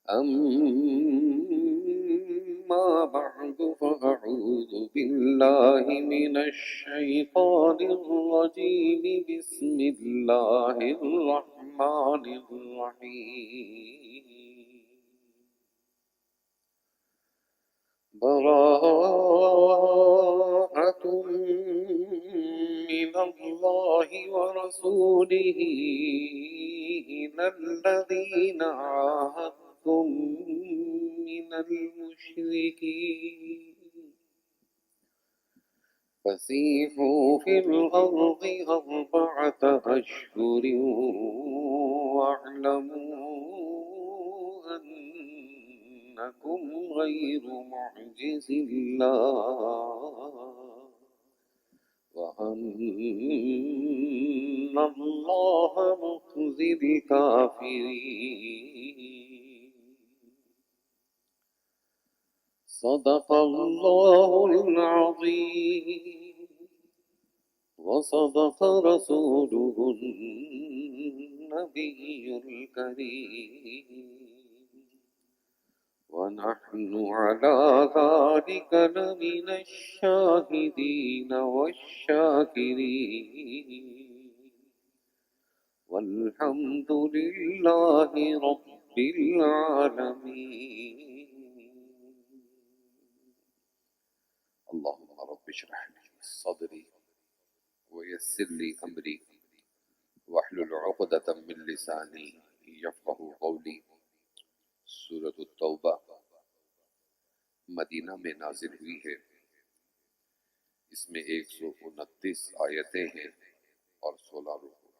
أما بعد فأعوذ بالله من الشيطان الرجيم بسم الله الرحمن الرحيم براءة من الله ورسوله إلى الذين عاهدتم من المشركين فسيحوا في الأرض أربعة أشهر واعلموا أنكم غير معجز الله وأن الله مخزي الكافرين صدق الله العظيم وصدق رسوله النبي الكريم ونحن على ذلك لمن الشاهدين والشاكرين والحمد لله رب العالمين. اللهم رب اشرح لي صدري ويسر لي أمري واحلل عقدة من لساني يفقه قولي. سورۃ التوبہ مدینہ میں نازل ہوئی ہے. اس میں 129 آیتیں ہیں اور 16 رکوع.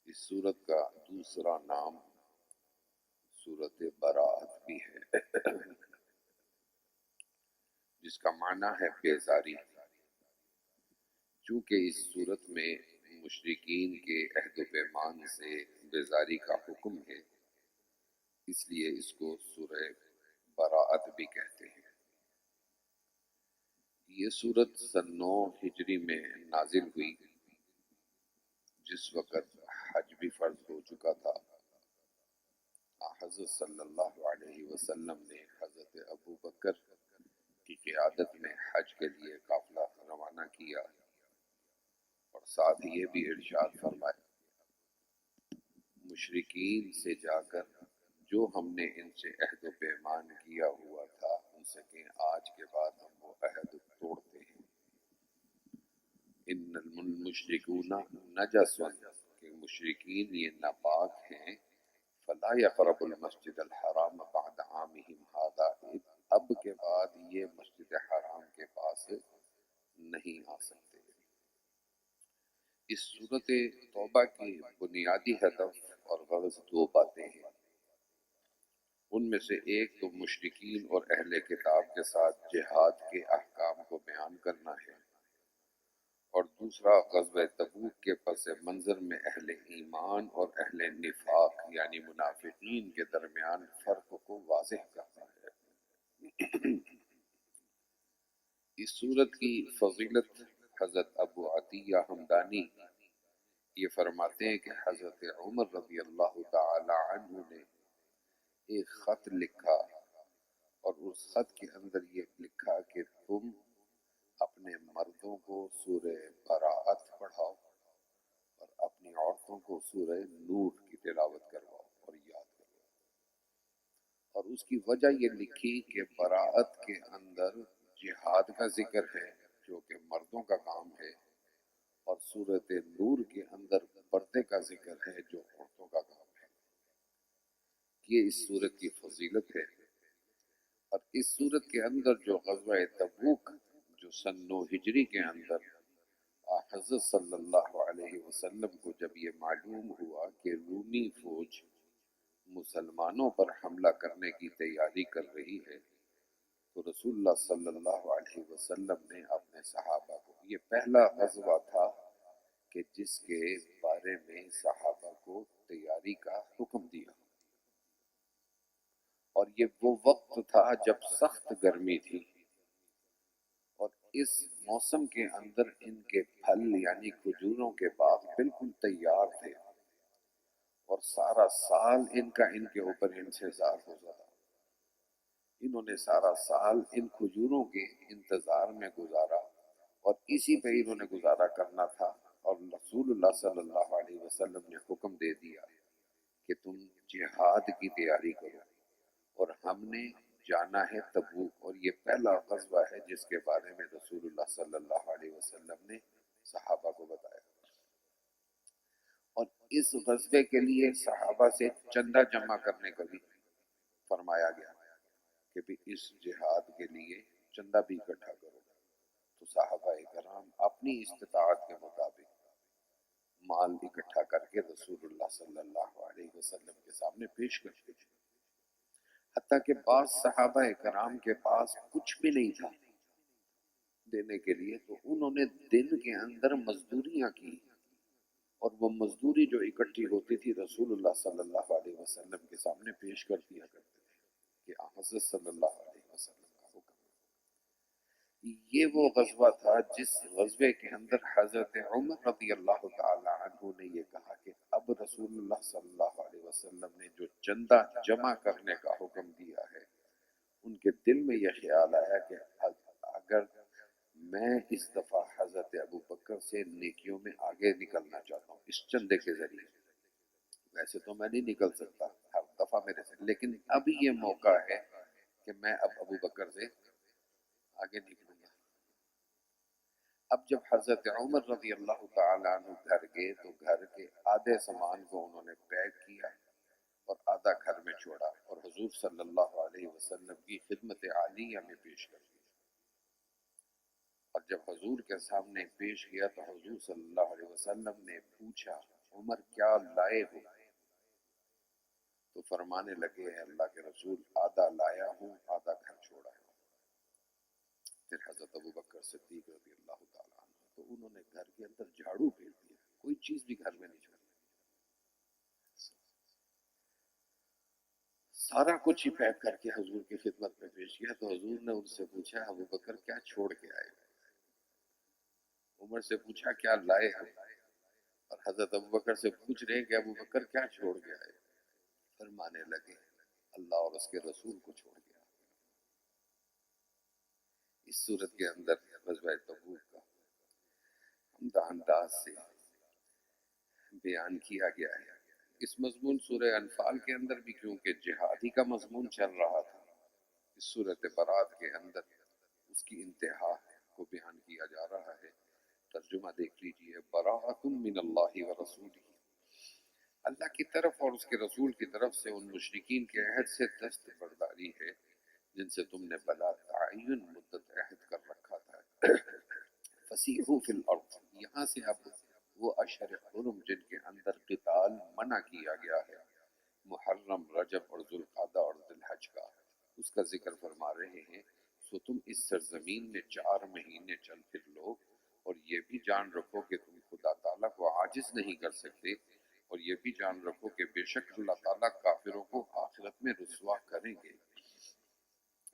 اس سورت کا دوسرا نام سورۃ براءت بھی ہے جس کا معنی ہے بیزاری. چونکہ اس سورت میں مشرکین کے عہد و پیمان سے بیزاری کا حکم ہے، اس لیے اس کو سورہ براءت بھی کہتے ہیں. یہ سورت سن 9 ہجری میں نازل ہوئی، جس وقت حج بھی فرض ہو چکا تھا. حضرت صلی اللہ علیہ وسلم نے حضرت ابو بکر کی قیادت میں حج کے لیے قافلہ روانہ کیا اور ساتھ یہ بھی ارشاد فرمایا، مشرکین سے جا کر جو ہم نے ان سے عہد و پیمان کیا ہوا تھا ان سے کہ آج کے بعد ہم وہ عہد توڑتے ہیں. ان المشرکون نجس، کہ مشرکین یہ ناپاک ہیں. فلا یقربوا المسجد الحرام بعد عامهم هذا، اب کے بعد یہ مسجد حرام کے پاس نہیں آ سکتے. اس صورت توبہ کی بنیادی ہدف اور غرض دو باتیں ہیں. ان میں سے ایک تو مشرکین اور اہل کتاب کے ساتھ جہاد کے احکام کو بیان کرنا ہے، اور دوسرا غزوہ تبوک کے پس منظر میں اہل ایمان اور اہل نفاق یعنی منافقین کے درمیان فرق کو واضح کرنا ہے. اس سورت کی فضیلت حضرت ابو عطیہ حمدانی یہ فرماتے ہیں کہ حضرت عمر رضی اللہ تعالی عنہ نے ایک خط لکھا اور اس خط کے اندر یہ لکھا کہ تم اپنے مردوں کو سورہ براءت پڑھاؤ اور اپنی عورتوں کو سورہ نور کی تلاوت کرواؤ اور یاد کرواؤ. اور اس کی وجہ یہ لکھی کہ براءت کے اندر جہاد کا ذکر ہے جو کہ مردوں کا کام ہے، اور سورۃ نور کے اندر پردے کا ذکر ہے جو عورتوں کا کام ہے. یہ اس سورت کی فضیلت ہے. اور اس سورت کے اندر جو غزوہ تبوک جو سن 9 ہجری کے اندر حضرت صلی اللہ علیہ وسلم کو جب یہ معلوم ہوا کہ رومی فوج مسلمانوں پر حملہ کرنے کی تیاری کر رہی ہے، تو رسول اللہ صلی اللہ علیہ وسلم نے اپنے صحابہ کو، یہ پہلا غزوہ تھا کہ جس کے بارے میں صحابہ کو تیاری کا حکم دیا. اور یہ وہ وقت تھا جب سخت گرمی تھی، اور اس موسم کے اندر ان کے پھل یعنی کھجوروں کے باغ بالکل تیار تھے، اور اور سارا سال ان کا ان کے اوپر انتظار ہوتا تھا. انہوں نے سارا سال ان کھجوروں کے انتظار میں گزارا اور اسی پہ انہوں نے گزارا کرنا تھا. اور رسول اللہ صلی اللہ علیہ وسلم نے حکم دے دیا کہ تم جہاد کی تیاری کرو. اور ہم نے جانا ہے تبوک، اور یہ پہلا غزوہ ہے جس کے بارے میں رسول اللہ صلی اللہ علیہ وسلم نے صحابہ کو بتایا. اور اس غزوے کے لیے صحابہ سے چندہ جمع کرنے کا بھی فرمایا گیا کہ بھی اس جہاد کے لیے چندہ بھی اکٹھا کرو. تو صحابہ کرام اپنی استطاعت کے مطابق مال اکٹھا کر کے رسول اللہ صلی اللہ علیہ وسلم کے سامنے پیش کرتے تھے. حتیٰ کہ بعض صحابہ کرام کے پاس کچھ بھی نہیں تھا دینے کے لیے، تو انہوں نے دن کے اندر مزدوریاں کی، اور وہ مزدوری جو اکٹھی ہوتی تھی رسول اللہ صلی اللہ علیہ وسلم کے سامنے پیش کر دیا کرتے تھے کہ حضرت صلی اللہ علیہ وسلم کا حکم. یہ وہ غزوہ تھا جس غزوے کے اندر حضرت عمر رضی اللہ تعالی عنہ نے یہ کہا کہ اب رسول اللہ صلی اللہ علیہ وسلم نے جو چندہ جمع کرنے کا حکم دیا ہے، ان کے دل میں یہ خیال آیا کہ اگر میں اس دفعہ حضرت ابو بکر سے نیکیوں میں آگے نکلنا چاہتا ہوں اس چندے کے ذریعے. ویسے تو میں نہیں نکل سکتا ہر دفعہ میرے سے، لیکن اب یہ موقع ہے کہ میں اب ابو بکر سے آگے نکلوں گا. اب جب حضرت عمر رضی اللہ تعالی عنہ گھر گئے تو گھر کے آدھے سامان کو انہوں نے پیک کیا اور آدھا گھر میں چھوڑا اور حضور صلی اللہ علیہ وسلم کی خدمت عالیہ میں پیش کر دیا. اور جب حضور کے سامنے پیش کیا تو حضور صلی اللہ علیہ وسلم نے پوچھا عمر کیا لائے ہو؟ تو فرمانے لگے ہیں اللہ کے رسول آدھا لایا ہوں آدھا گھر چھوڑا ہے. پھر حضرت ابو بکر صدیق رضی اللہ تعالیٰ عنہ تو انہوں نے گھر کے اندر جھاڑو پھیر دیا، کوئی چیز بھی گھر میں نہیں چھوڑی، سارا کچھ ہی پیک کر کے حضور کی خدمت میں پیش کیا. تو حضور نے ان سے پوچھا ابو بکر کیا چھوڑ کے آئے؟ عمر سے پوچھا کیا لائے ہو؟ اور حضرت ابو بکر سے پوچھ رہے ہیں کہ ابو بکر کیا چھوڑ کے آئے؟ فرمانے لگے اللہ اور اس کے رسول کو چھوڑ کے آئے. اس صورت کے اندر غزوہ تبوک کا عمدہ انداز سے بیان کیا گیا ہے. اس مضمون سورہ انفال کے اندر بھی کیونکہ جہادی کا مضمون چل رہا تھا، اس صورت برات کے اندر اس کی انتہا کو بیان کیا جا رہا ہے. ترجمہ دیکھ لیجئے، براءۃ من اللہ ورسولہ، اللہ کی طرف اور اس کے رسول کی طرف سے ان مشرکین کے عہد سے دست برداری ہے جن سے تم نے بلا تعین مدت عہد کر رکھا تھا. فسیحوا فی الارض، یہاں سے اب وہ اشہر حرم جن کے اندر قتال منع کیا گیا ہے، محرم، رجب اور ذوالقعدہ اور ذی الحج کا، اس کا ذکر فرما رہے ہیں. سو تم اس سرزمین میں 4 مہینے چل پھر لو، اور یہ بھی جان رکھو کہ تم خدا تعالیٰ کو عاجز نہیں کر سکتے، اور یہ بھی جان رکھو کہ بے شک اللہ تعالیٰ کافروں کو آخرت میں رسوا کریں گے.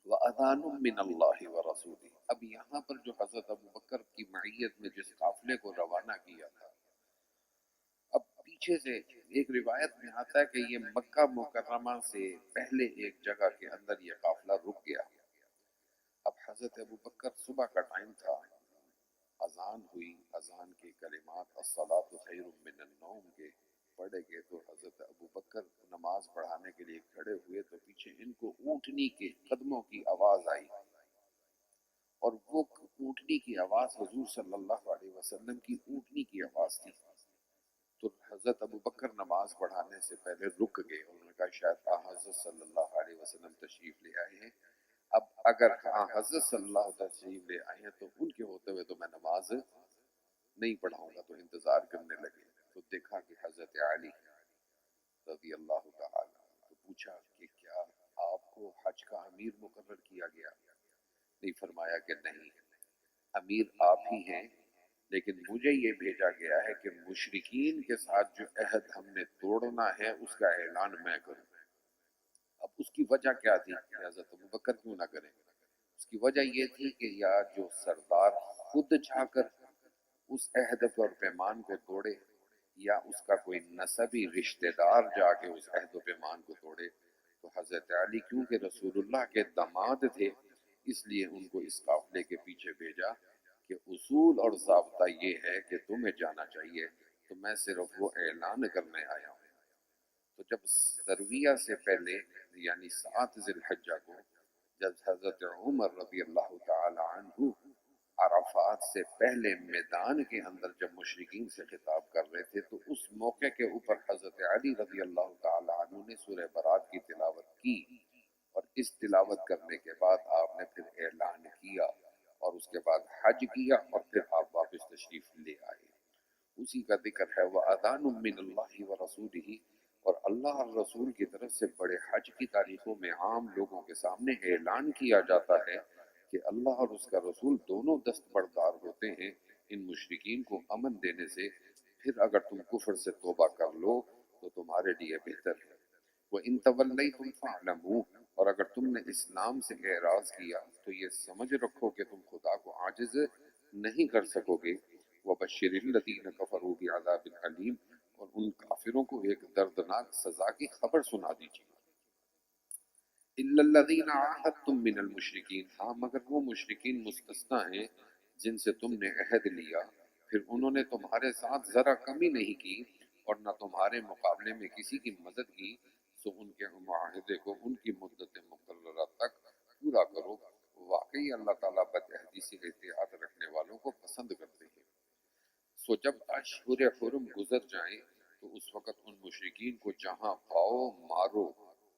وَأَذَانٌ مِّنَ اللَّهِ وَرَسُولِهِ، اب یہاں پر جو حضرت ابو بکر کی معیت میں جس قافلے کو روانہ کیا تھا، اب پیچھے سے ایک روایت میں آتا ہے کہ یہ مکہ مکرمہ سے پہلے ایک جگہ کے اندر یہ قافلہ رک گیا. اب حضرت ابو بکر صبح کا ٹائم تھا، اذان ہوئی، اذان کے کلمات الصلاۃ خیر من النوم کے پڑھے گئے تو حضرت ابو بکر نماز پڑھانے کے لیے کھڑے ہوئے تو پیچھے ان کو اونٹنی کے قدموں کی آواز آئی، اور وہ اونٹنی کی آواز حضور صلی اللہ علیہ وسلم کی اونٹنی کی آواز تھی. تو حضرت ابو بکر نماز پڑھانے سے پہلے رک گئے. انہوں نے کہا شاید حضرت صلی اللہ علیہ وسلم تشریف لے آئے ہیں، اب اگر حضرت صلی اللہ علیہ وسلم تشریف لے آئے ہیں تو ان کے ہوتے ہوئے تو میں نماز نہیں پڑھاؤں گا. تو انتظار کرنے لگے تو دیکھا کہ حضرت علی رضی اللہ تعالی تو پوچھا کہ کیا آپ کو حج کا امیر مقرر کیا گیا؟ نہیں، فرمایا کہ نہیں، امیر آپ ہی ہیں، لیکن مجھے یہ بھیجا گیا ہے کہ مشرکین کے ساتھ جو عہد ہم نے توڑنا ہے اس کا اعلان میں کروں. اب اس کی وجہ کیا تھی کہ حضرت ابو بکر کیوں نہ کریں؟ اس کی وجہ یہ تھی کہ یا جو سردار خود جا کر اس عہد اور پیمان کو توڑے، یا اس کا کوئی نسبی رشتہ دار جا کے اس عہد و پیمان کو توڑے، تو حضرت علی کیونکہ رسول اللہ کے داماد تھے اس لیے ان کو اس قافلے کے پیچھے بھیجا کہ اصول اور ضابطہ یہ ہے کہ تمہیں جانا چاہیے، تو میں صرف وہ اعلان کرنے آیا ہوں۔ تو جب سرویہ سے پہلے یعنی 7 ذی الحجہ کو جب حضرت عمر رضی اللہ تعالی عنہ عرفات سے پہلے میدان کے اندر جب مشرکین سے خطاب کر رہے تھے تو اس موقع کے اوپر حضرت علی رضی اللہ تعالی عنہ نے سورہ برات کی تلاوت کی، اور اس تلاوت کرنے کے بعد آپ نے پھر اعلان کیا اور اس کے بعد حج کیا اور پھر آپ واپس تشریف لے آئے۔ اسی کا ذکر ہے وَأَذَانٌ مِّنَ اللَّهِ وَرَسُولِهِ، اور اللہ اور رسول کی طرف سے بڑے حج کی تاریخوں میں عام لوگوں کے سامنے اعلان کیا جاتا ہے کہ اللہ اور اس کا رسول دونوں دستبردار ہوتے ہیں ان مشرکین کو امن دینے سے، پھر اگر تم کفر سے توبہ کر لو تو تمہارے لیے بہتر ہے۔ وَإِن تَوَلَّيْتُمْ فَاعْلَمُوا، اور اگر تم نے اسلام سے اعراض کیا تو یہ سمجھ رکھو کہ تم خدا کو عاجز نہیں کر سکو گے۔ وَبَشِّرِ الَّذِينَ كَفَرُوا بِعَذَابٍ أَلِيمٍ، اور ان کافروں کو ایک دردناک سزا کی خبر سنا دیجیے۔ إِلَّا الَّذِينَ عَاهَدتُّم مِّنَ الْمُشْرِكِينَ، ہاں مگر وہ مشرکین مستثنیٰ ہیں جن سے تم نے عہد لیا، پھر انہوں نے تمہارے ساتھ ذرا کمی نہیں کی اور نہ تمہارے مقابلے میں کسی کی مدد کی، سو ان کے معاہدے کو ان کی مدت مقررہ تک پورا کرو، واقعی اللہ تعالیٰ بد عہدی سے احتیاط رکھنے والوں کو پسند کرتے ہیں۔ سو جب اشہر حرم گزر جائیں تو اس وقت ان مشرکین کو جہاں پاؤ مارو،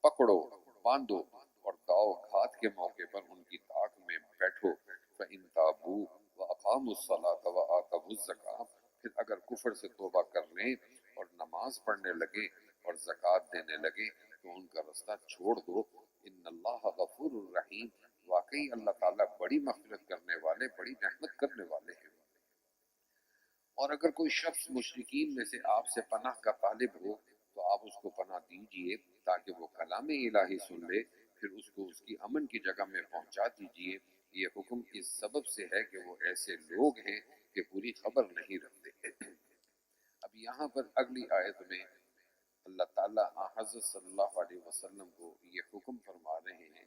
پکڑو، باندھو، اور داؤ گھات کے موقع پر ان کی طاق میں بیٹھو۔ فَإِن تَابُوا وَأَقَامُوا الصَّلَاةَ وَآتَوُا الزَّكَاةَ، پھر اگر کفر سے توبہ کر لیں اور نماز پڑھنے لگے اور زکوٰۃ دینے لگے تو ان کا رستہ چھوڑ دو۔ ان اللہ غفور الرحیم، واقعی اللہ تعالیٰ بڑی مغفرت کرنے والے، بڑی رحمت کرنے والے ہیں۔ اور اگر کوئی شخص مشرکین میں سے آپ سے پناہ کا طالب ہو تو آپ اس کو پناہ دیجئے تاکہ وہ کلام الہی سن لے، پھر اس کو اس کی امن کی جگہ میں پہنچا دیجئے۔ یہ حکم اس سبب سے ہے کہ وہ ایسے لوگ ہیں کہ پوری خبر نہیں رکھتے۔ اب یہاں پر اگلی آیت میں اللہ تعالیٰ حضرت صلی اللہ علیہ وسلم کو یہ حکم فرما رہے ہیں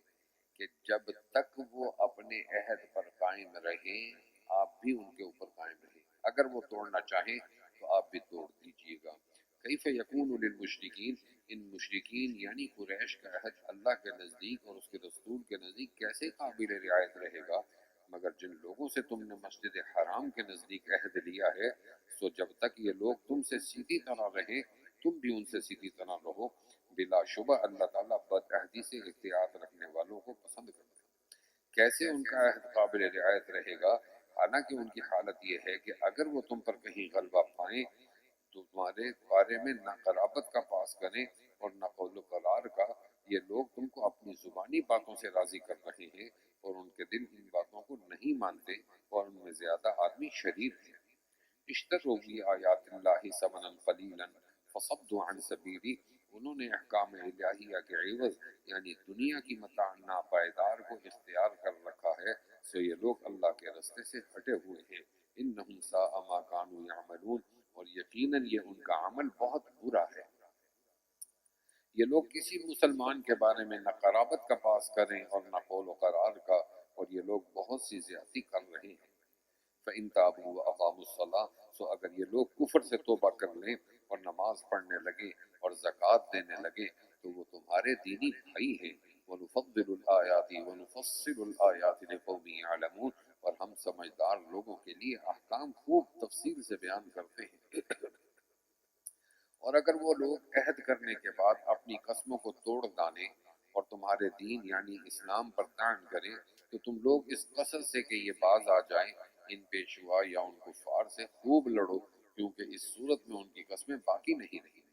کہ جب تک وہ اپنے عہد پر قائم رہیں آپ بھی ان کے اوپر قائم رہیں، اگر وہ توڑنا چاہیں تو آپ بھی توڑ دیجیے گا۔ کیف یکون للمشرکین، ان مشرکین یعنی قریش کا عہد اللہ کے نزدیک اور اس کے رسول کے نزدیک کیسے قابل رعایت رہے گا، مگر جن لوگوں سے تم نے مسجد حرام کے نزدیک عہد لیا ہے، سو جب تک یہ لوگ تم سے سیدھی طرح رہیں تم بھی ان سے سیدھی طرح رہو، بلا شبہ اللہ تعالیٰ بد عہدی سے احتیاط رکھنے والوں کو پسند کرتے ہیں۔ کیسے ان کا عہد قابل رعایت رہے گا، حالانکہ ان کی حالت یہ ہے کہ اگر وہ تم پر کہیں غلبہ پائیں تو تمہارے بارے میں نہ قرابت کا پاس کریں اور نہ قول و قرار کا، یہ لوگ تم کو اپنی زبانی باتوں سے راضی کر رہے ہیں اور ان کے دل ان باتوں کو نہیں مانتے اور ان میں زیادہ آدمی شریر ہیں۔ اشتروا بآیات اللہ ثمنا قلیلا فصدوا عن سبیلی، انہوں نے احکام الہیہ کے عوض یعنی دنیا کی متاع ناپائیدار کو اختیار کر رکھا ہے، سو یہ لوگ اللہ کے رستے سے ہٹے ہوئے ہیں۔ انہم ساء ما کانوا یعملون، اور یقیناً یہ ان کا عمل بہت برا ہے۔ یہ لوگ کسی مسلمان کے بارے میں نہ قرابت کا پاس کریں اور نہ قول و قرار کا، اور یہ لوگ بہت سی زیادتی کر رہے ہیں۔ فَإِن تَابُوا وَأَقَامُوا الصَّلَاةَ، سو اگر یہ لوگ کفر سے توبہ کر لیں اور نماز پڑھنے لگے اور زکوٰۃ دینے لگے تو وہ تمہارے دینی بھائی ہیں۔ وَنُفَضِّلُ الْآيَاتِ وَنُفَصِّلُ الْآيَاتِ لِقَوْمٍ يَعْلَمُونَ، اور ہم سمجھدار لوگوں کے لیے احکام خوب تفصیل سے بیان کرتے ہیں۔ اور اگر وہ لوگ عہد کرنے کے بعد اپنی قسموں کو توڑ ڈالیں اور تمہارے دین یعنی اسلام پر طعن کریں تو تم لوگ اس قصد سے کہ یہ باز آ جائیں ان پیشوا یا ان کفار سے خوب لڑو، کیونکہ اس صورت میں ان کی قسمیں باقی نہیں رہیں۔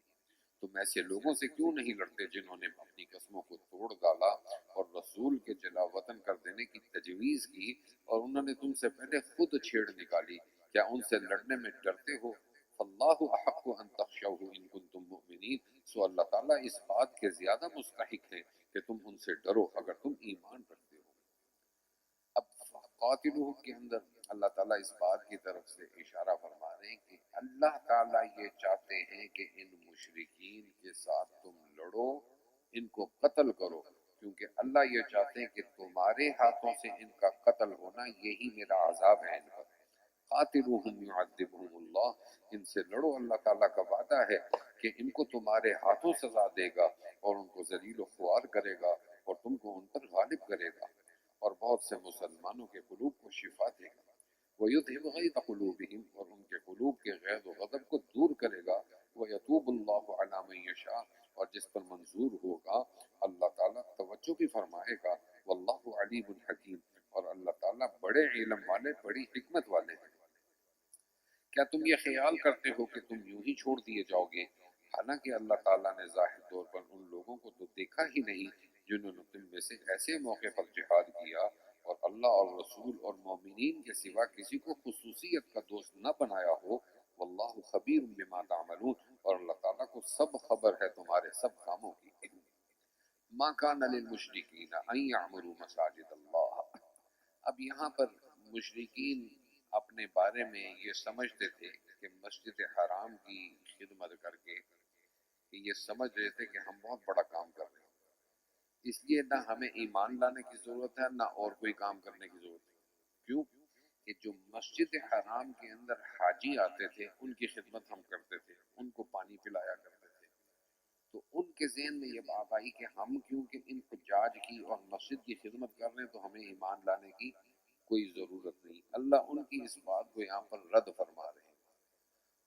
تم ایسے لوگوں سے کیوں نہیں لڑتے جنہوں نے اپنی قسموں کو توڑ ڈالا اور رسول کے جلا وطن کر دینے کی تجویز کی، اور انہوں نے تم سے پہلے خود چھیڑ نکالی، کیا ان سے لڑنے میں ڈرتے ہو؟ فاللہ احق ان تخشوہ ان کنتم مؤمنین، سو اللہ تعالیٰ اس بات کے زیادہ مستحق ہے کہ تم ان سے ڈرو اگر تم ایمان رکھتے ہو۔ اب قاتلوہ کے اندر اللہ تعالیٰ اس بات کی طرف سے اشارہ فرما رہے ہیں کہ اللہ تعالیٰ یہ چاہتے ہیں کہ ان مشرکین کے ساتھ تم لڑو، ان کو قتل کرو، کیونکہ اللہ یہ چاہتے ہیں کہ تمہارے ہاتھوں سے ان کا قتل ہونا یہی میرا عذاب ہے ان پر۔ قاتلوہم یعذبہم اللہ، ان سے لڑو، اللہ تعالیٰ کا وعدہ ہے کہ ان کو تمہارے ہاتھوں سزا دے گا اور ان کو ذلیل و خوار کرے گا اور تم کو ان پر غالب کرے گا اور بہت سے مسلمانوں کے قلوب کو شفا دے گا۔ وَيُذْهِبْ غَيْظَ قُلُوبِهِمْ، اور ان کے قلوب کے غیظ و غضب کو دور کرے گا۔ وَيَتُوبُ اللَّهُ عَلَى مَن يَشَاءُ، اور جس پر منظور ہوگا اللہ تعالیٰ توجہ بھی فرمائے گا۔ وَاللَّهُ عَلِيمٌ حَكِيمٌ، اور اللہ تعالیٰ بڑے علم والے، بڑی حکمت والے ہیں۔ کیا تم یہ خیال کرتے ہو کہ تم یوں ہی چھوڑ دیے جاؤ گے، حالانکہ اللہ تعالیٰ نے ظاہر طور پر ان لوگوں کو تو دیکھا ہی نہیں جنہوں نے تم میں سے ایسے موقع پر جہاد کیا اور اللہ اور رسول اور مومنین کے سوا کسی کو خصوصیت کا دوست نہ بنایا ہو۔ واللہ خبیر بما تعملون، اور اللہ تعالیٰ کو سب خبر ہے تمہارے سب کاموں کی۔ ما کان للمشرکین ان یعمروا مساجد اللہ، اب یہاں پر مشرکین اپنے بارے میں یہ سمجھتے تھے کہ مسجد حرام کی خدمت کر کے کہ یہ سمجھ رہے تھے کہ ہم بہت بڑا کام کر رہے ہیں، اس لیے نہ ہمیں ایمان لانے کی ضرورت ہے نہ اور کوئی کام کرنے کی ضرورت ہے۔ کیوں کہ جو مسجد حرام کے اندر حاجی آتے تھے ان کی خدمت ہم کرتے تھے، ان کو پانی پلایا کرتے تھے، تو ان کے ذہن میں یہ بات آئی کہ ہم کیونکہ ان حجاج کی اور مسجد کی خدمت کر رہے ہیں تو ہمیں ایمان لانے کی کوئی ضرورت نہیں۔ اللہ ان کی اس بات کو یہاں پر رد فرما رہے ہیں۔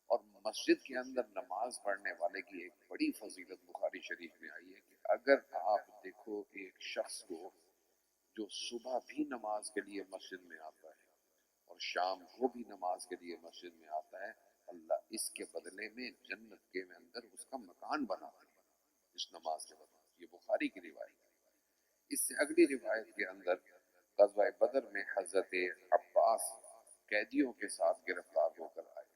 اور مسجد کے اندر نماز پڑھنے والے کی ایک بڑی فضیلت بخاری شریف میں آئی ہے کہ اگر آپ دیکھو ایک شخص کو جو صبح بھی نماز کے لیے مسجد میں آتا ہے اور شام کو بھی نماز کے لیے مسجد میں آتا ہے، اللہ اس کے بدلے میں جنت کے اندر اس کا مکان بناتا ہے اس نماز کے بدلے۔ یہ بخاری کی روایت ہے۔ اس سے اگلی روایت کے اندر غزوہ بدر میں حضرت عباس قیدیوں کے ساتھ گرفتار ہو کر آئے۔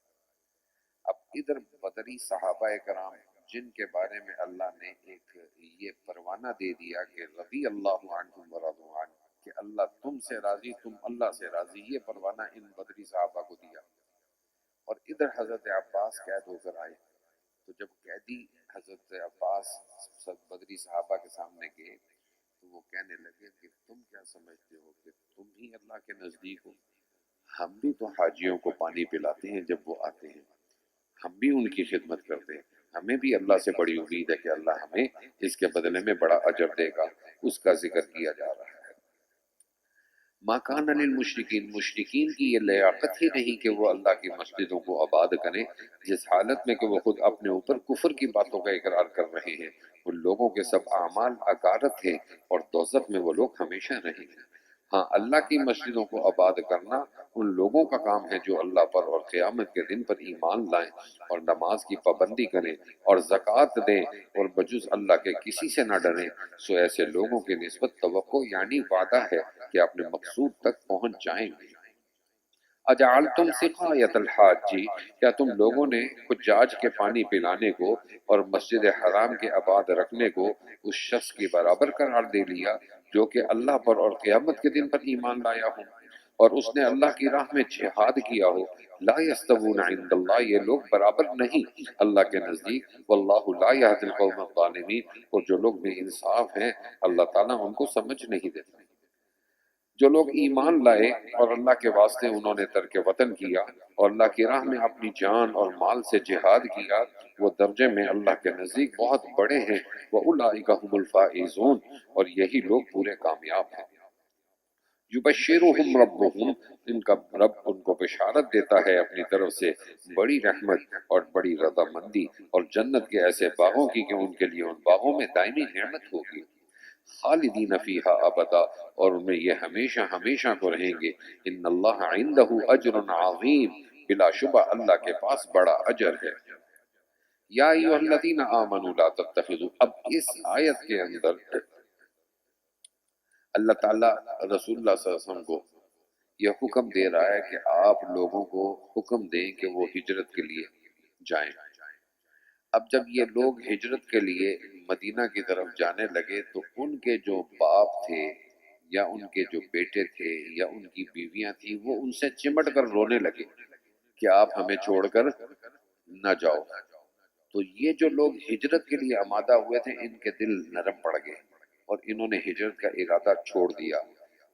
اب ادھر بدری صحابہ کرام جن کے بارے میں اللہ نے ایک یہ پروانہ دے دیا کہ رضی اللہ عنہم ورضوا عنہ، کہ اللہ تم سے راضی تم اللہ سے راضی، یہ پروانہ ان بدری صحابہ کو دیا۔ اور ادھر حضرت عباس قید ہو کر آئے، تو جب قیدی حضرت عباس بدری صحابہ کے سامنے گئے تو وہ کہنے لگے کہ تم کیا سمجھتے ہو کہ تم ہی اللہ کے نزدیک ہو؟ ہم بھی تو حاجیوں کو پانی پلاتے ہیں جب وہ آتے ہیں، ہم بھی ان کی خدمت کرتے ہیں، ہمیں بھی اللہ سے بڑی امید ہے کہ اللہ ہمیں اس کے بدلے میں بڑا اجر دے گا۔ اس کا ذکر کیا جا رہا ہے۔ ما کان للمشرکین، مشرکین کی یہ لیاقت ہی نہیں کہ وہ اللہ کی مسجدوں کو آباد کریں جس حالت میں کہ وہ خود اپنے اوپر کفر کی باتوں کا اقرار کر رہے ہیں۔ ان لوگوں کے سب اعمال اکارت ہیں اور دوزخ میں وہ لوگ ہمیشہ رہیں گے۔ ہاں اللہ کی مسجدوں کو آباد کرنا ان لوگوں کا کام ہے جو اللہ پر اور قیامت کے دن پر ایمان لائیں اور نماز کی پابندی کریں اور زکوٰۃ دیں اور بجز اللہ کے کسی سے نہ ڈریں، سو ایسے لوگوں کی نسبت توقع یعنی وعدہ ہے کہ اپنے مقصود تک پہنچ جائیں گے۔ اجعلتم سقایت الحاجی، کیا تم لوگوں نے حجاج کے پانی پلانے کو اور مسجد حرام کے آباد رکھنے کو اس شخص کی برابر قرار دے لیا جو کہ اللہ پر اور قیامت کے دن پر ایمان لایا ہو اور اس نے اللہ کی راہ میں جہاد کیا ہو؟ لا یستوون عند اللہ، یہ لوگ برابر نہیں اللہ کے نزدیک۔ واللہ لا یہدی القوم الظالمین، اور جو لوگ بے انصاف ہیں اللہ تعالیٰ ان کو سمجھ نہیں دیتے۔ جو لوگ ایمان لائے اور اللہ کے واسطے انہوں نے ترک وطن کیا اور اللہ کی راہ میں اپنی جان اور مال سے جہاد کیا، وہ درجے میں اللہ کے نزدیک بہت بڑے ہیں۔ وَأُولَٰئِكَ هُمُ الْفَائِزُونَ، اور یہی لوگ پورے کامیاب ہیں۔ یبشرہم ربہم، ان کا رب ان کو بشارت دیتا ہے اپنی طرف سے بڑی رحمت اور بڑی رضامندی اور جنت کے ایسے باغوں کی کہ ان کے لیے ان باغوں میں دائمی نعمت ہوگی، خالدین فیہا ابدا، اور ان میں یہ ہمیشہ ہمیشہ کو رہیں گے۔ ان اللہ عندہ اجر عظیم، بلا شبہ اللہ کے پاس بڑا اجر ہے۔ یا ایھا الذین آمنوا لا تتخذوا، اب اس آیت کے اندر اللہ تعالیٰ رسول اللہ صلی اللہ علیہ وسلم کو یہ حکم دے رہا ہے کہ آپ لوگوں کو حکم دیں کہ وہ ہجرت کے لیے جائیں۔ اب جب یہ لوگ ہجرت کے لیے مدینہ کی طرف جانے لگے تو ان کے جو باپ تھے یا ان کے جو بیٹے تھے یا ان کی بیویاں تھیں وہ ان سے چمٹ کر رونے لگے کہ آپ ہمیں چھوڑ کر نہ جاؤ۔ تو یہ جو لوگ ہجرت کے لیے آمادہ ہوئے تھے ان کے دل نرم پڑ گئے اور انہوں نے ہجرت کا ارادہ چھوڑ دیا۔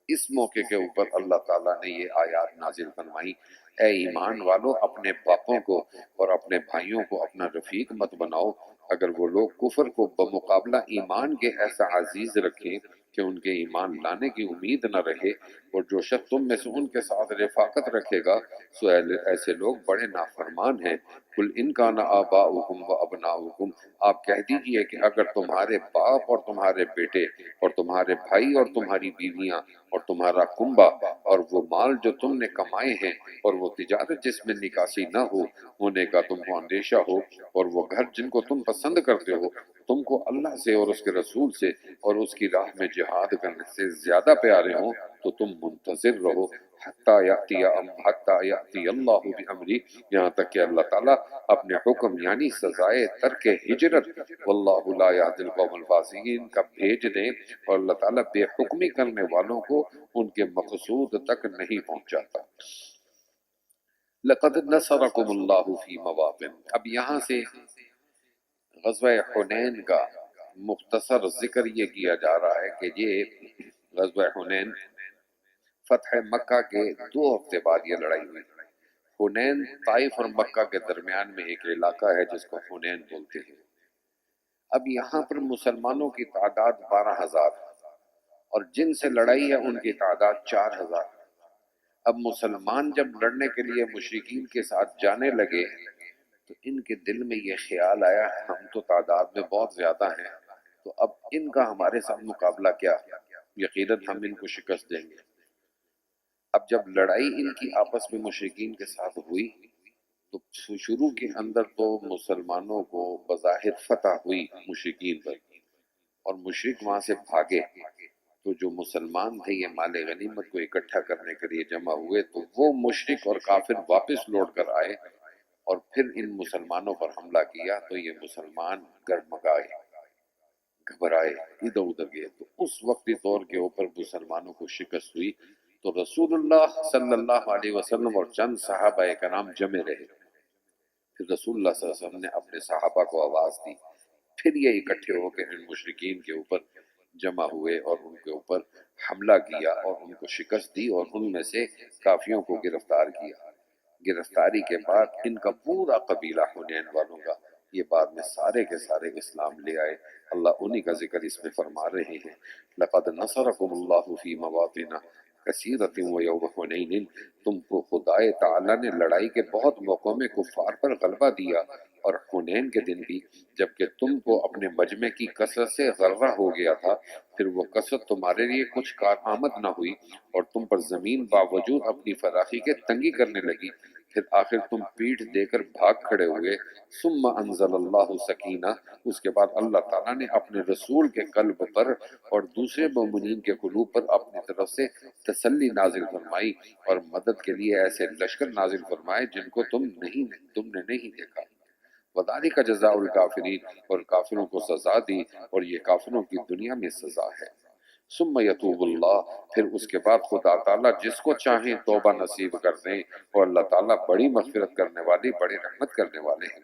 اس موقع کے اوپر اللہ تعالیٰ نے یہ آیات نازل فرمائی، اے ایمان والو اپنے باپوں کو اور اپنے بھائیوں کو اپنا رفیق مت بناؤ، اگر وہ لوگ کفر کو بمقابلہ ایمان کے ایسا عزیز رکھیں کہ ان کے ایمان لانے کی امید نہ رہے، اور جو شخص تم میں سے ان کے ساتھ رفاقت رکھے گا سو ایسے لوگ بڑے نافرمان ہیں۔ قل ان کان آباؤکم و ابناؤکم، آپ کہہ دیجئے کہ اگر تمہارے باپ اور تمہارے بیٹے اور تمہارے بھائی اور تمہاری بیویاں اور تمہارا کنبا اور وہ مال جو تم نے کمائے ہیں اور وہ تجارت جس میں نکاسی نہ ہو ہونے کا تم کو اندیشہ ہو، اور وہ گھر جن کو تم پسند کرتے ہو تم کو اللہ سے اور اس کے رسول سے اور اس کی راہ میں جہاد کرنے سے زیادہ پیارے ہوں، تو تم منتظر رہو حتی یأتی اللہ بامری، یہاں تک کہ اللہ تعالیٰ اپنے حکم یعنی سزائے ترک ہجرت واللہ لا یہدی القوم الفاسقین کا بھیج دیں، اور اللہ تعالیٰ بے حکمی کرنے والوں کو ان کے مقصود تک نہیں پہنچاتا۔ لقد نصرکم اللہ فی مواطن، اب یہاں سے غزوہ حنین کا مختصر ذکر یہ کیا جا رہا ہے کہ یہ غزوہ حنین فتح مکہ کے 2 ہفتے بعد یہ لڑائی ہوئی۔ حنین طائف اور مکہ کے درمیان میں ایک علاقہ ہے جس کو حنین بولتے ہیں۔ اب یہاں پر مسلمانوں کی تعداد 12,000 اور جن سے لڑائی ہے ان کی تعداد 4,000۔ اب مسلمان جب لڑنے کے لیے مشرکین کے ساتھ جانے لگے تو ان کے دل میں یہ خیال آیا ہم تو تعداد میں بہت زیادہ ہیں، تو اب ان کا ہمارے ساتھ مقابلہ کیا، یقیناً ہم ان کو شکست دیں گے۔ اب جب لڑائی ان کی آپس میں مشرکین کے ساتھ ہوئی تو شروع کے اندر تو مسلمانوں کو بظاہر فتح ہوئی مشرکین پر، اور مشرک وہاں سے بھاگے، تو جو مسلمان تھے یہ مال غنیمت کو اکٹھا کرنے کے لیے جمع ہوئے، تو وہ مشرک اور کافر واپس لوٹ کر آئے اور پھر ان مسلمانوں پر حملہ کیا، تو یہ مسلمان گڑمگائے، گھبرائے، ادھر ادھر گئے۔ تو اس وقتی طور کے اوپر مسلمانوں کو شکست ہوئی، تو رسول اللہ صلی اللہ علیہ وسلم اور چند صحابہ کرام جمع رہے۔ پھر رسول اللہ صلی اللہ علیہ وسلم نے اپنے صحابہ کو آواز دی، پھر یہ اکٹھے ہو کے ان مشرکین کے اوپر جمع ہوئے اور ان کے اوپر حملہ کیا اور ان کو شکست دی اور ان میں سے کافیوں کو گرفتار کیا۔ گرفتاری کے بعد ان کا پورا قبیلہ حنین والوں کا یہ بعد میں سارے کے سارے اسلام لے آئے۔ اللہ انہی کا ذکر اس میں فرما رہے ہیں، لقد نصرکم اللہ فی مواطن کثیرۃ ویوم حنین، تم کو خدائے تعالیٰ نے لڑائی کے بہت موقعوں میں کفار پر غلبہ دیا، اور حنین کے دن بھی جبکہ تم کو اپنے مجمع کی کثرت سے غرہ ہو گیا تھا، پھر وہ کثرت تمہارے لیے کچھ کارآمد نہ ہوئی اور تم پر زمین باوجود اپنی فراخی کے تنگی کرنے لگی، پھر آخر تم پیٹھ دے کر بھاگ کھڑے ہوئے۔ ثم انزل اللہ سکینہ، اس کے بعد اللہ تعالیٰ نے اپنے رسول کے قلب پر اور دوسرے مومنین کے قلوب پر اپنی طرف سے تسلی نازل فرمائی اور مدد کے لیے ایسے لشکر نازل فرمائے جن کو تم نے نہیں دیکھا۔ وَذَلِكَ جَزَاءُ الْكَافِرِينَ، اور کافروں کو سزا دی، اور یہ کافروں کی دنیا میں سزا ہے۔ ثم یتوب اللہ، پھر اس کے بعد خدا تعالیٰ جس کو چاہیں توبہ نصیب کر دیں، اور اللہ تعالیٰ بڑی مغفرت کرنے والی، بڑی رحمت کرنے والے ہیں۔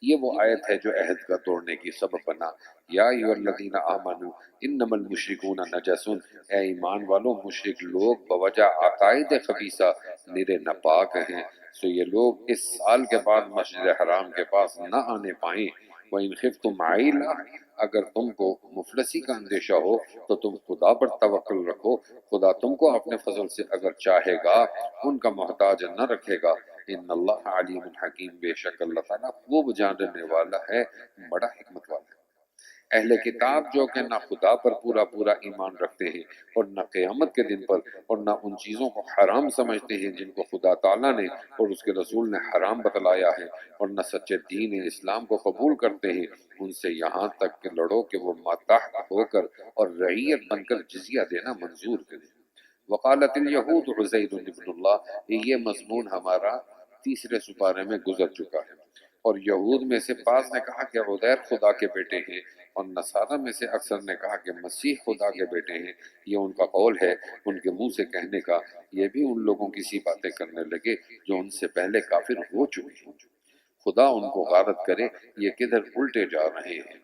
یہ وہ آیت ہے جو عہد کا توڑنے کی سبب بنا۔ یا ایھا الذین آمنوا انما المشرکون نجس، اے ایمان والو مشرک لوگ بوجہ عقائد خبیثہ نرے ناپاک ہیں، سو یہ لوگ اس سال کے بعد مسجد حرام کے پاس نہ آنے پائیں۔ وَإِنْ خِفْتُمْ عَائِلَةً، اگر تم کو مفلسی کا اندیشہ ہو تو تم خدا پر توکل رکھو، خدا تم کو اپنے فضل سے اگر چاہے گا ان کا محتاج نہ رکھے گا۔ ان اللہ علیم حکیم، بے شک اللہ تعالیٰ خوب جاننے والا ہے، بڑا حکمت والا ہے۔ اہل کتاب جو کہ نہ خدا پر پورا پورا ایمان رکھتے ہیں اور نہ قیامت کے دن پر، اور نہ ان چیزوں کو حرام سمجھتے ہیں جن کو خدا تعالیٰ نے اور اس کے رسول نے حرام بتلایا ہے، اور نہ سچے دین اسلام کو قبول کرتے ہیں، ان سے یہاں تک کہ لڑو کہ وہ ماتحت ہو کر اور رعیت بن کر جزیہ دینا منظور کریں۔ وقالت الیہود عزیر ابن اللہ، یہ مضمون ہمارا 3 سپارے میں گزر چکا ہے، اور یہود میں سے بعض نے کہا کہ عزیر خدا کے بیٹے ہیں، اور نصارہ میں سے اکثر نے کہا کہ مسیح خدا کے بیٹے ہیں، یہ ان کا قول ہے، ان کے منہ سے کہنے کا۔ یہ بھی ان لوگوں کی سی باتیں کرنے لگے جو ان سے پہلے کافر ہو چکے ہیں۔ خدا ان کو غارت کرے، یہ کدھر الٹے جا رہے ہیں۔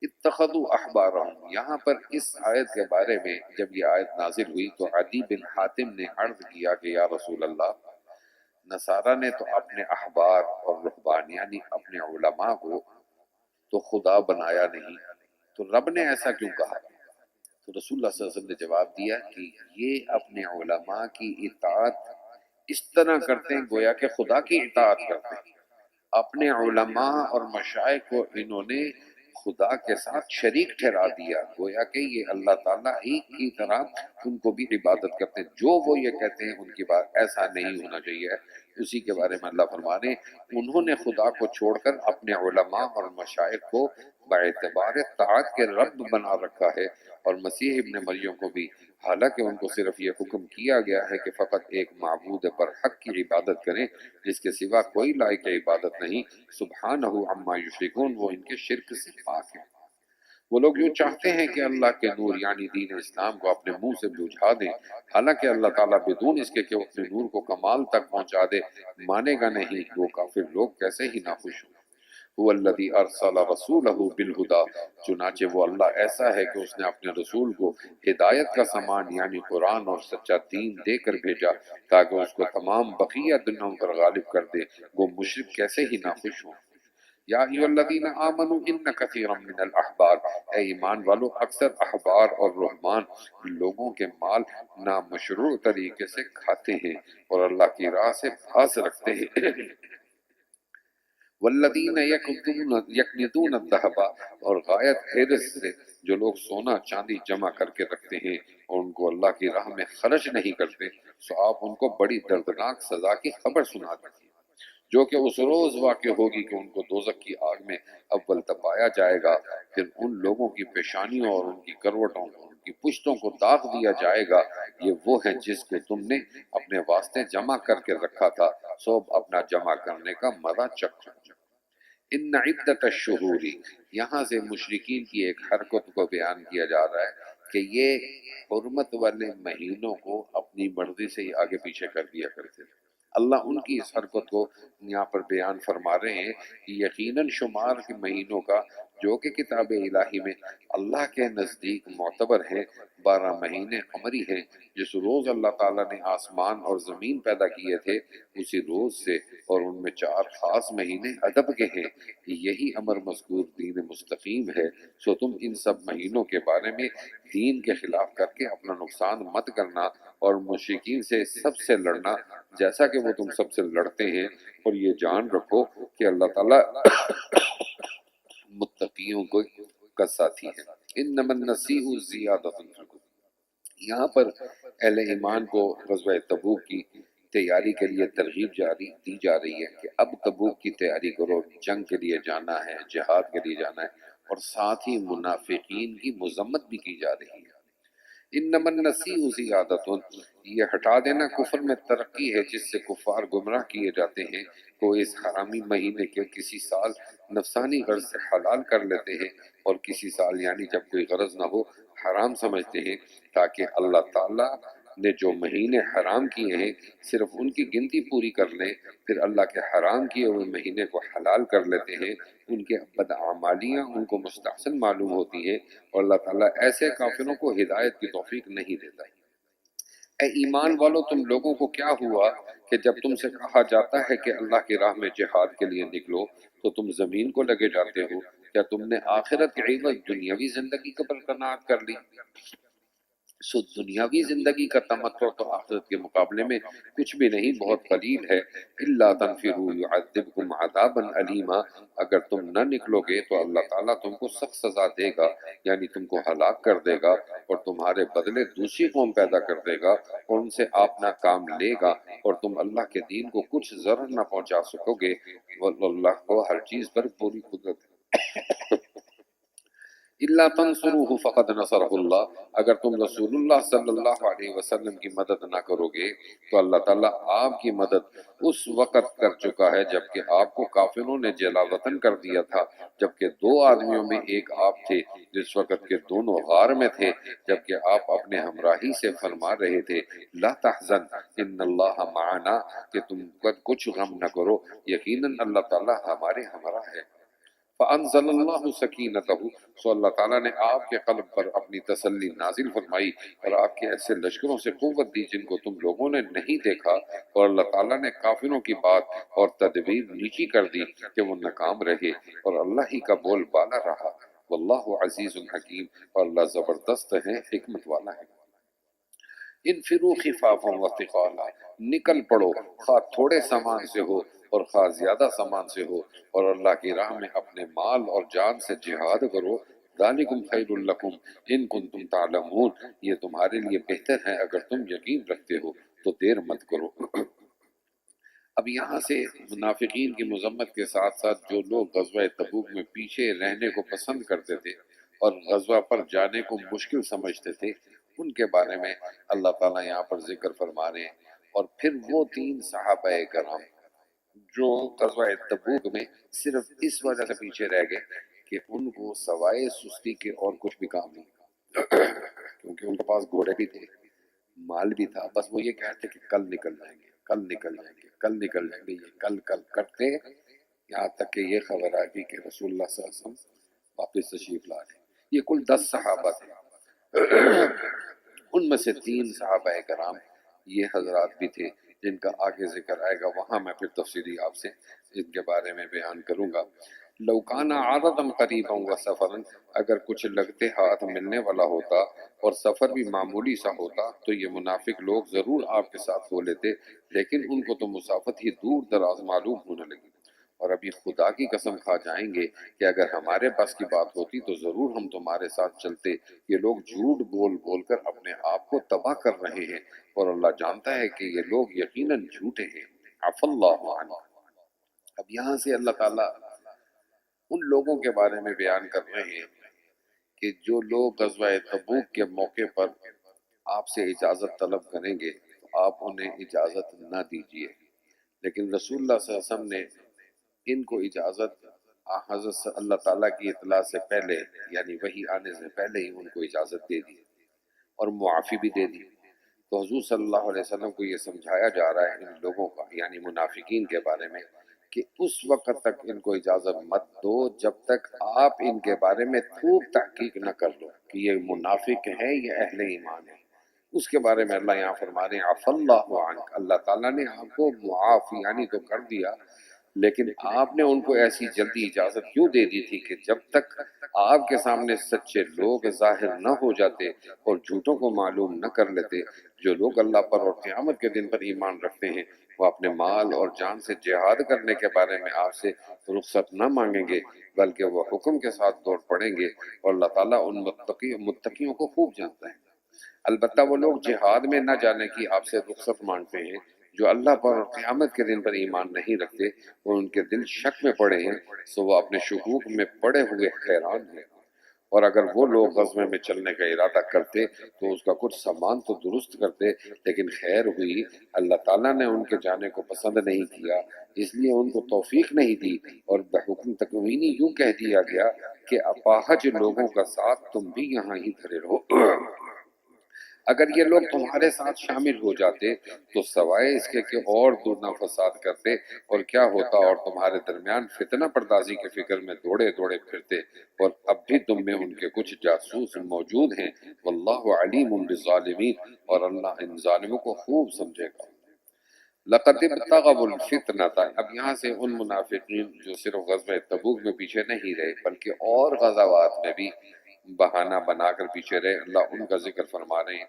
اتخذوا احبارهم، یہاں پر اس آیت کے بارے میں جب یہ آیت نازل ہوئی تو عدی بن حاتم نے عرض کیا کہ یا رسول اللہ، نصارہ نے تو اپنے احبار اور رہبان یعنی اپنے علماء کو تو خدا بنایا نہیں، تو رب نے ایسا کیوں کہا؟ تو رسول اللہ صلی اللہ علیہ وسلم نے جواب دیا کہ یہ اپنے علماء کی اطاعت اس طرح کرتے ہیں گویا کہ خدا کی اطاعت کرتے ہیں۔ اپنے علماء اور مشائخ کو انہوں نے خدا کے ساتھ شریک ٹھہرا دیا، گویا کہ یہ اللہ تعالیٰ ہی کی طرح ان کو بھی عبادت کرتے ہیں۔ جو وہ یہ کہتے ہیں ان کی بات ایسا نہیں ہونا چاہیے۔ اسی کے بارے میں اللہ فرما رہے ہیں انہوں نے خدا کو چھوڑ کر اپنے علماء اور مشائخ کو باعتبار طاعت کے رب بنا رکھا ہے، اور مسیح ابن مریم کو بھی، حالانکہ ان کو صرف یہ حکم کیا گیا ہے کہ فقط ایک معبود پر حق کی عبادت کریں جس کے سوا کوئی لائق عبادت نہیں، سبحانہ عما یشرکون، وہ ان کے شرک سے پاک ہے۔ وہ لوگ یوں چاہتے ہیں کہ اللہ کے نور یعنی دین اسلام کو اپنے منہ سے بجھا دیں، حالانکہ اللہ تعالیٰ بدون اس کے کہ وہ اپنے نور کو کمال تک پہنچا دے مانے گا نہیں۔ وہ کافر لوگ کیسے ہی ناخوش ہوں۔ هو الذی ارسل رسولہ بالہدی، چنانچہ وہ اللہ ایسا ہے کہ اس نے اپنے رسول کو ہدایت کا سامان یعنی قرآن اور سچا دین دے کر بھیجا تاکہ اس کو تمام بقیہ دنوں پر غالب کر دے۔ وہ مشرک کیسے ہی ناخوش ہوں۔ یا ایھا الذین آمنوا ان کثیرا من الاحبار، اے ایمان والو اکثر احبار اور رہبان لوگوں کے مال نامشروع طریقے سے کھاتے ہیں اور اللہ کی راہ سے پھانس رکھتے ہیں۔ والذین یکنزون الذھب، اور غایت حرص سے جو لوگ سونا چاندی جمع کر کے رکھتے ہیں اور ان کو اللہ کی راہ میں خرچ نہیں کرتے، سو آپ ان کو بڑی دردناک سزا کی خبر سنا دیجیے جو کہ اس روز واقع ہوگی کہ ان کو دوزخ کی آگ میں اول تپایا جائے گا، پھر ان لوگوں کی پیشانیوں اور ان کی کروٹوں اور ان کی پشتوں کو داغ دیا جائے گا، یہ وہ ہے جس کو تم نے اپنے واسطے جمع کر کے رکھا تھا، سو اپنا جمع کرنے کا مزہ چکھو۔ ان عدت الشہور، یہاں سے مشرکین کی ایک حرکت کو بیان کیا جا رہا ہے کہ یہ حرمت والے مہینوں کو اپنی مرضی سے ہی آگے پیچھے کر دیا کرتے تھے۔ اللہ ان کی اس حرکت کو یہاں پر بیان فرما رہے ہیں کہ یقیناً شمار کے مہینوں کا جو کہ کتاب الہی میں اللہ کے نزدیک معتبر ہیں 12 مہینے قمری ہیں، جس روز اللہ تعالیٰ نے آسمان اور زمین پیدا کیے تھے اسی روز سے، اور ان میں 4 خاص مہینے ادب کے ہیں۔ یہی امر مذکور دین مستقیم ہے، سو تم ان سب مہینوں کے بارے میں دین کے خلاف کر کے اپنا نقصان مت کرنا اور مشرکین سے سب سے لڑنا جیسا کہ وہ تم سب سے لڑتے ہیں، اور یہ جان رکھو کہ اللہ تعالیٰ متقیوں کا ساتھی ہے۔ انما النسیء زیادۃ فی الکفر، یہاں پر اہل ایمان کو غزوہ تبوک کی تیاری کے لیے ترغیب دی جا رہی ہے کہ اب تبوک کی تیاری کرو، جنگ کے لیے جانا ہے، جہاد کے لیے جانا ہے، اور ساتھ ہی منافقین کی مذمت بھی کی جا رہی ہے۔ انما النسیء زیادۃ، یہ ہٹا دینا کفر میں ترقی ہے جس سے کفار گمراہ کیے جاتے ہیں، کو اس حرامی مہینے کے کسی سال نفسانی غرض سے حلال کر لیتے ہیں اور کسی سال یعنی جب کوئی غرض نہ ہو حرام سمجھتے ہیں، تاکہ اللہ تعالیٰ نے جو مہینے حرام کیے ہیں صرف ان کی گنتی پوری کر لیں، پھر اللہ کے حرام کیے ہوئے مہینے کو حلال کر لیتے ہیں۔ ان کے بدعمالیاں ان کو مستحسن معلوم ہوتی ہیں، اور اللہ تعالیٰ ایسے کافروں کو ہدایت کی توفیق نہیں دیتا۔ اے ایمان والو، تم لوگوں کو کیا ہوا کہ جب تم سے کہا جاتا ہے کہ اللہ کی راہ میں جہاد کے لیے نکلو تو تم زمین کو لگے جاتے ہو؟ کیا تم نے آخرت کی عوض دنیاوی زندگی کا برکنار کر لی؟ سو دنیاوی زندگی کا تمتع تو آخرت کے مقابلے میں کچھ بھی نہیں، بہت قلیل ہے۔ الا تنفروا يعذبكم عذابا علیما، اگر تم نہ نکلو گے تو اللہ تعالیٰ تم کو سخت سزا دے گا، یعنی تم کو ہلاک کر دے گا اور تمہارے بدلے دوسری قوم پیدا کر دے گا اور ان سے اپنا کام لے گا، اور تم اللہ کے دین کو کچھ ضرر نہ پہنچا سکو گے، واللہ کو ہر چیز پر پوری قدرت ہے۔ الا تنصروه فقد نصرہ اللہ، اگر تم رسول اللہ صلی اللہ علیہ وسلم کی مدد نہ کرو گے تو اللہ تعالیٰ آپ کی مدد اس وقت کر چکا ہے جبکہ آپ کو کافروں نے جلا وطن کر دیا تھا، جبکہ دو آدمیوں میں ایک آپ تھے جس وقت کے دونوں غار میں تھے، جبکہ آپ اپنے ہمراہی سے فرما رہے تھے لا تحزن ان اللہ معنا، کہ تم کچھ غم نہ کرو، یقیناً اللہ تعالیٰ ہمارے ہمراہ ہے۔ فَأَنزَلَ اللَّهُ سَكِينَتَهُ، سو اللہ تعالیٰ نے آپ کے قلب پر اپنی تسلی نازل فرمائی اور آپ کے ایسے لشکروں سے قوت دی جن کو تم لوگوں نے نہیں دیکھا، اور اللہ تعالیٰ نے کافروں کی بات اور تدبیر نیچی کر دی کہ وہ ناکام رہے، اور اللہ ہی کا بول بالا رہا۔ واللہ عزیز حکیم، اور اللہ زبردست ہے، حکمت والا ہے۔ انفروا خفافا وثقالا، نکل پڑو خواہ تھوڑے سامان سے ہو اور خواہ زیادہ سامان سے ہو، اور اللہ کی راہ میں اپنے مال اور جان سے جہاد کرو۔ ذالکم خیر لکم ان کنتم تعلمون، یہ تمہارے لیے بہتر ہے اگر تم یقین رکھتے ہو، تو دیر مت کرو۔ اب یہاں سے منافقین کی مذمت کے ساتھ ساتھ جو لوگ غزوہ تبوک میں پیچھے رہنے کو پسند کرتے تھے اور غزوہ پر جانے کو مشکل سمجھتے تھے، ان کے بارے میں اللہ تعالیٰ یہاں پر ذکر فرما رہے ہیں۔ اور پھر وہ 3 صحابہ کرام جو غزوہ تبوک میں صرف اس وجہ سے پیچھے رہ گئے کہ ان کو سوائے سستی کے اور کچھ بھی کام نہیں، کیونکہ ان کے پاس گھوڑے بھی تھے، مال بھی تھا، بس وہ یہ کہتے کہ کل نکل جائیں گے، کل نکل جائیں گے، کل نکل جائیں گے، یہ کل کل کرتے یہاں تک کہ یہ خبر آ گئی کہ رسول اللہ صلی اللہ علیہ وسلم واپس تشریف لا رہے ہیں۔ یہ کل 10 صحابہ تھے، ان میں سے 3 صحابہ کرام یہ حضرات بھی تھے جن کا آگے ذکر آئے گا، وہاں میں پھر تفصیلی آپ سے ان کے بارے میں بیان کروں گا۔ لو کان عارضا قریبا وسفرا، اگر کچھ لگتے ہاتھ ملنے والا ہوتا اور سفر بھی معمولی سا ہوتا تو یہ منافق لوگ ضرور آپ کے ساتھ ہو لیتے، لیکن ان کو تو مسافت ہی دور دراز معلوم ہونے لگی، اور ابھی خدا کی قسم کھا جائیں گے کہ اگر ہمارے پاس کی بات ہوتی تو ضرور ہم تمہارے ساتھ چلتے، یہ لوگ جھوٹ بول بول کر اپنے آپ کو تباہ کر رہے ہیں، اور اللہ جانتا ہے کہ یہ لوگ یقیناً جھوٹے ہیں۔ عفا اللہ عنہ، اب یہاں سے اللہ تعالیٰ ان لوگوں کے بارے میں بیان کر رہے ہیں کہ جو لوگ غزوہ تبوک کے موقع پر آپ سے اجازت طلب کریں گے تو آپ انہیں اجازت نہ دیجیے، لیکن رسول اللہ صلی اللہ علیہ وسلم نے ان کو اجازت حضرت اللہ تعالیٰ کی اطلاع سے پہلے، یعنی وحی آنے سے پہلے ہی ان کو اجازت دے دی اور معافی بھی دے دی۔ تو حضور صلی اللہ علیہ وسلم کو یہ سمجھایا جا رہا ہے ان لوگوں کا، یعنی منافقین کے بارے میں، کہ اس وقت تک ان کو اجازت مت دو جب تک آپ ان کے بارے میں خوب تحقیق نہ کر لو کہ یہ منافق ہے یا اہل ایمان ہے۔ اس کے بارے میں اللہ یہاں فرما رہے ہیں عفا اللہ عنک، اللہ تعالیٰ نے آپ کو معاف یعنی تو کر دیا، لیکن آپ نے ان کو ایسی جلدی اجازت کیوں دے دی تھی کہ جب تک آپ کے سامنے سچے لوگ ظاہر نہ ہو جاتے اور جھوٹوں کو معلوم نہ کر لیتے۔ جو لوگ اللہ پر اور قیامت کے دن پر ایمان رکھتے ہیں وہ اپنے مال اور جان سے جہاد کرنے کے بارے میں آپ سے رخصت نہ مانگیں گے، بلکہ وہ حکم کے ساتھ دوڑ پڑیں گے، اور اللہ تعالیٰ ان متقیوں کو خوب جانتا ہے۔ البتہ وہ لوگ جہاد میں نہ جانے کی آپ سے رخصت مانگتے ہیں جو اللہ پر اور قیامت کے دن پر ایمان نہیں رکھتے، اور ان کے دل شک میں پڑے ہیں، سو وہ اپنے شکوک میں پڑے ہوئے حیران ہیں۔ اور اگر وہ لوگ غزوے میں چلنے کا ارادہ کرتے تو اس کا کچھ سامان تو درست کرتے، لیکن خیر ہوئی اللہ تعالیٰ نے ان کے جانے کو پسند نہیں کیا، اس لیے ان کو توفیق نہیں دی، اور بحکم تکوینی یوں کہہ دیا گیا کہ اپاہج لوگوں کا ساتھ تم بھی یہاں ہی کھڑے رہو۔ اگر یہ لوگ تمہارے ساتھ شامل ہو جاتے تو سوائے اس کے کہ اور دگنا فساد کرتے، اور کیا ہوتا اور تمہارے درمیان فتنہ پردازی کے فکر میں دوڑے دوڑے پھرتے، اور اب بھی تم میں ان کے کچھ جاسوس موجود ہیں۔ واللہ علیم بالظالمین، اور اللہ ان ظالموں کو خوب سمجھے گا۔ لقد ابتغوا الفتنہ، اب یہاں سے ان منافقین جو صرف غزوہ تبوک میں پیچھے نہیں رہے بلکہ اور غزوات میں بھی بہانہ بنا کر پیچھے رہے، اللہ ان کا ذکر فرما رہے ہیں۔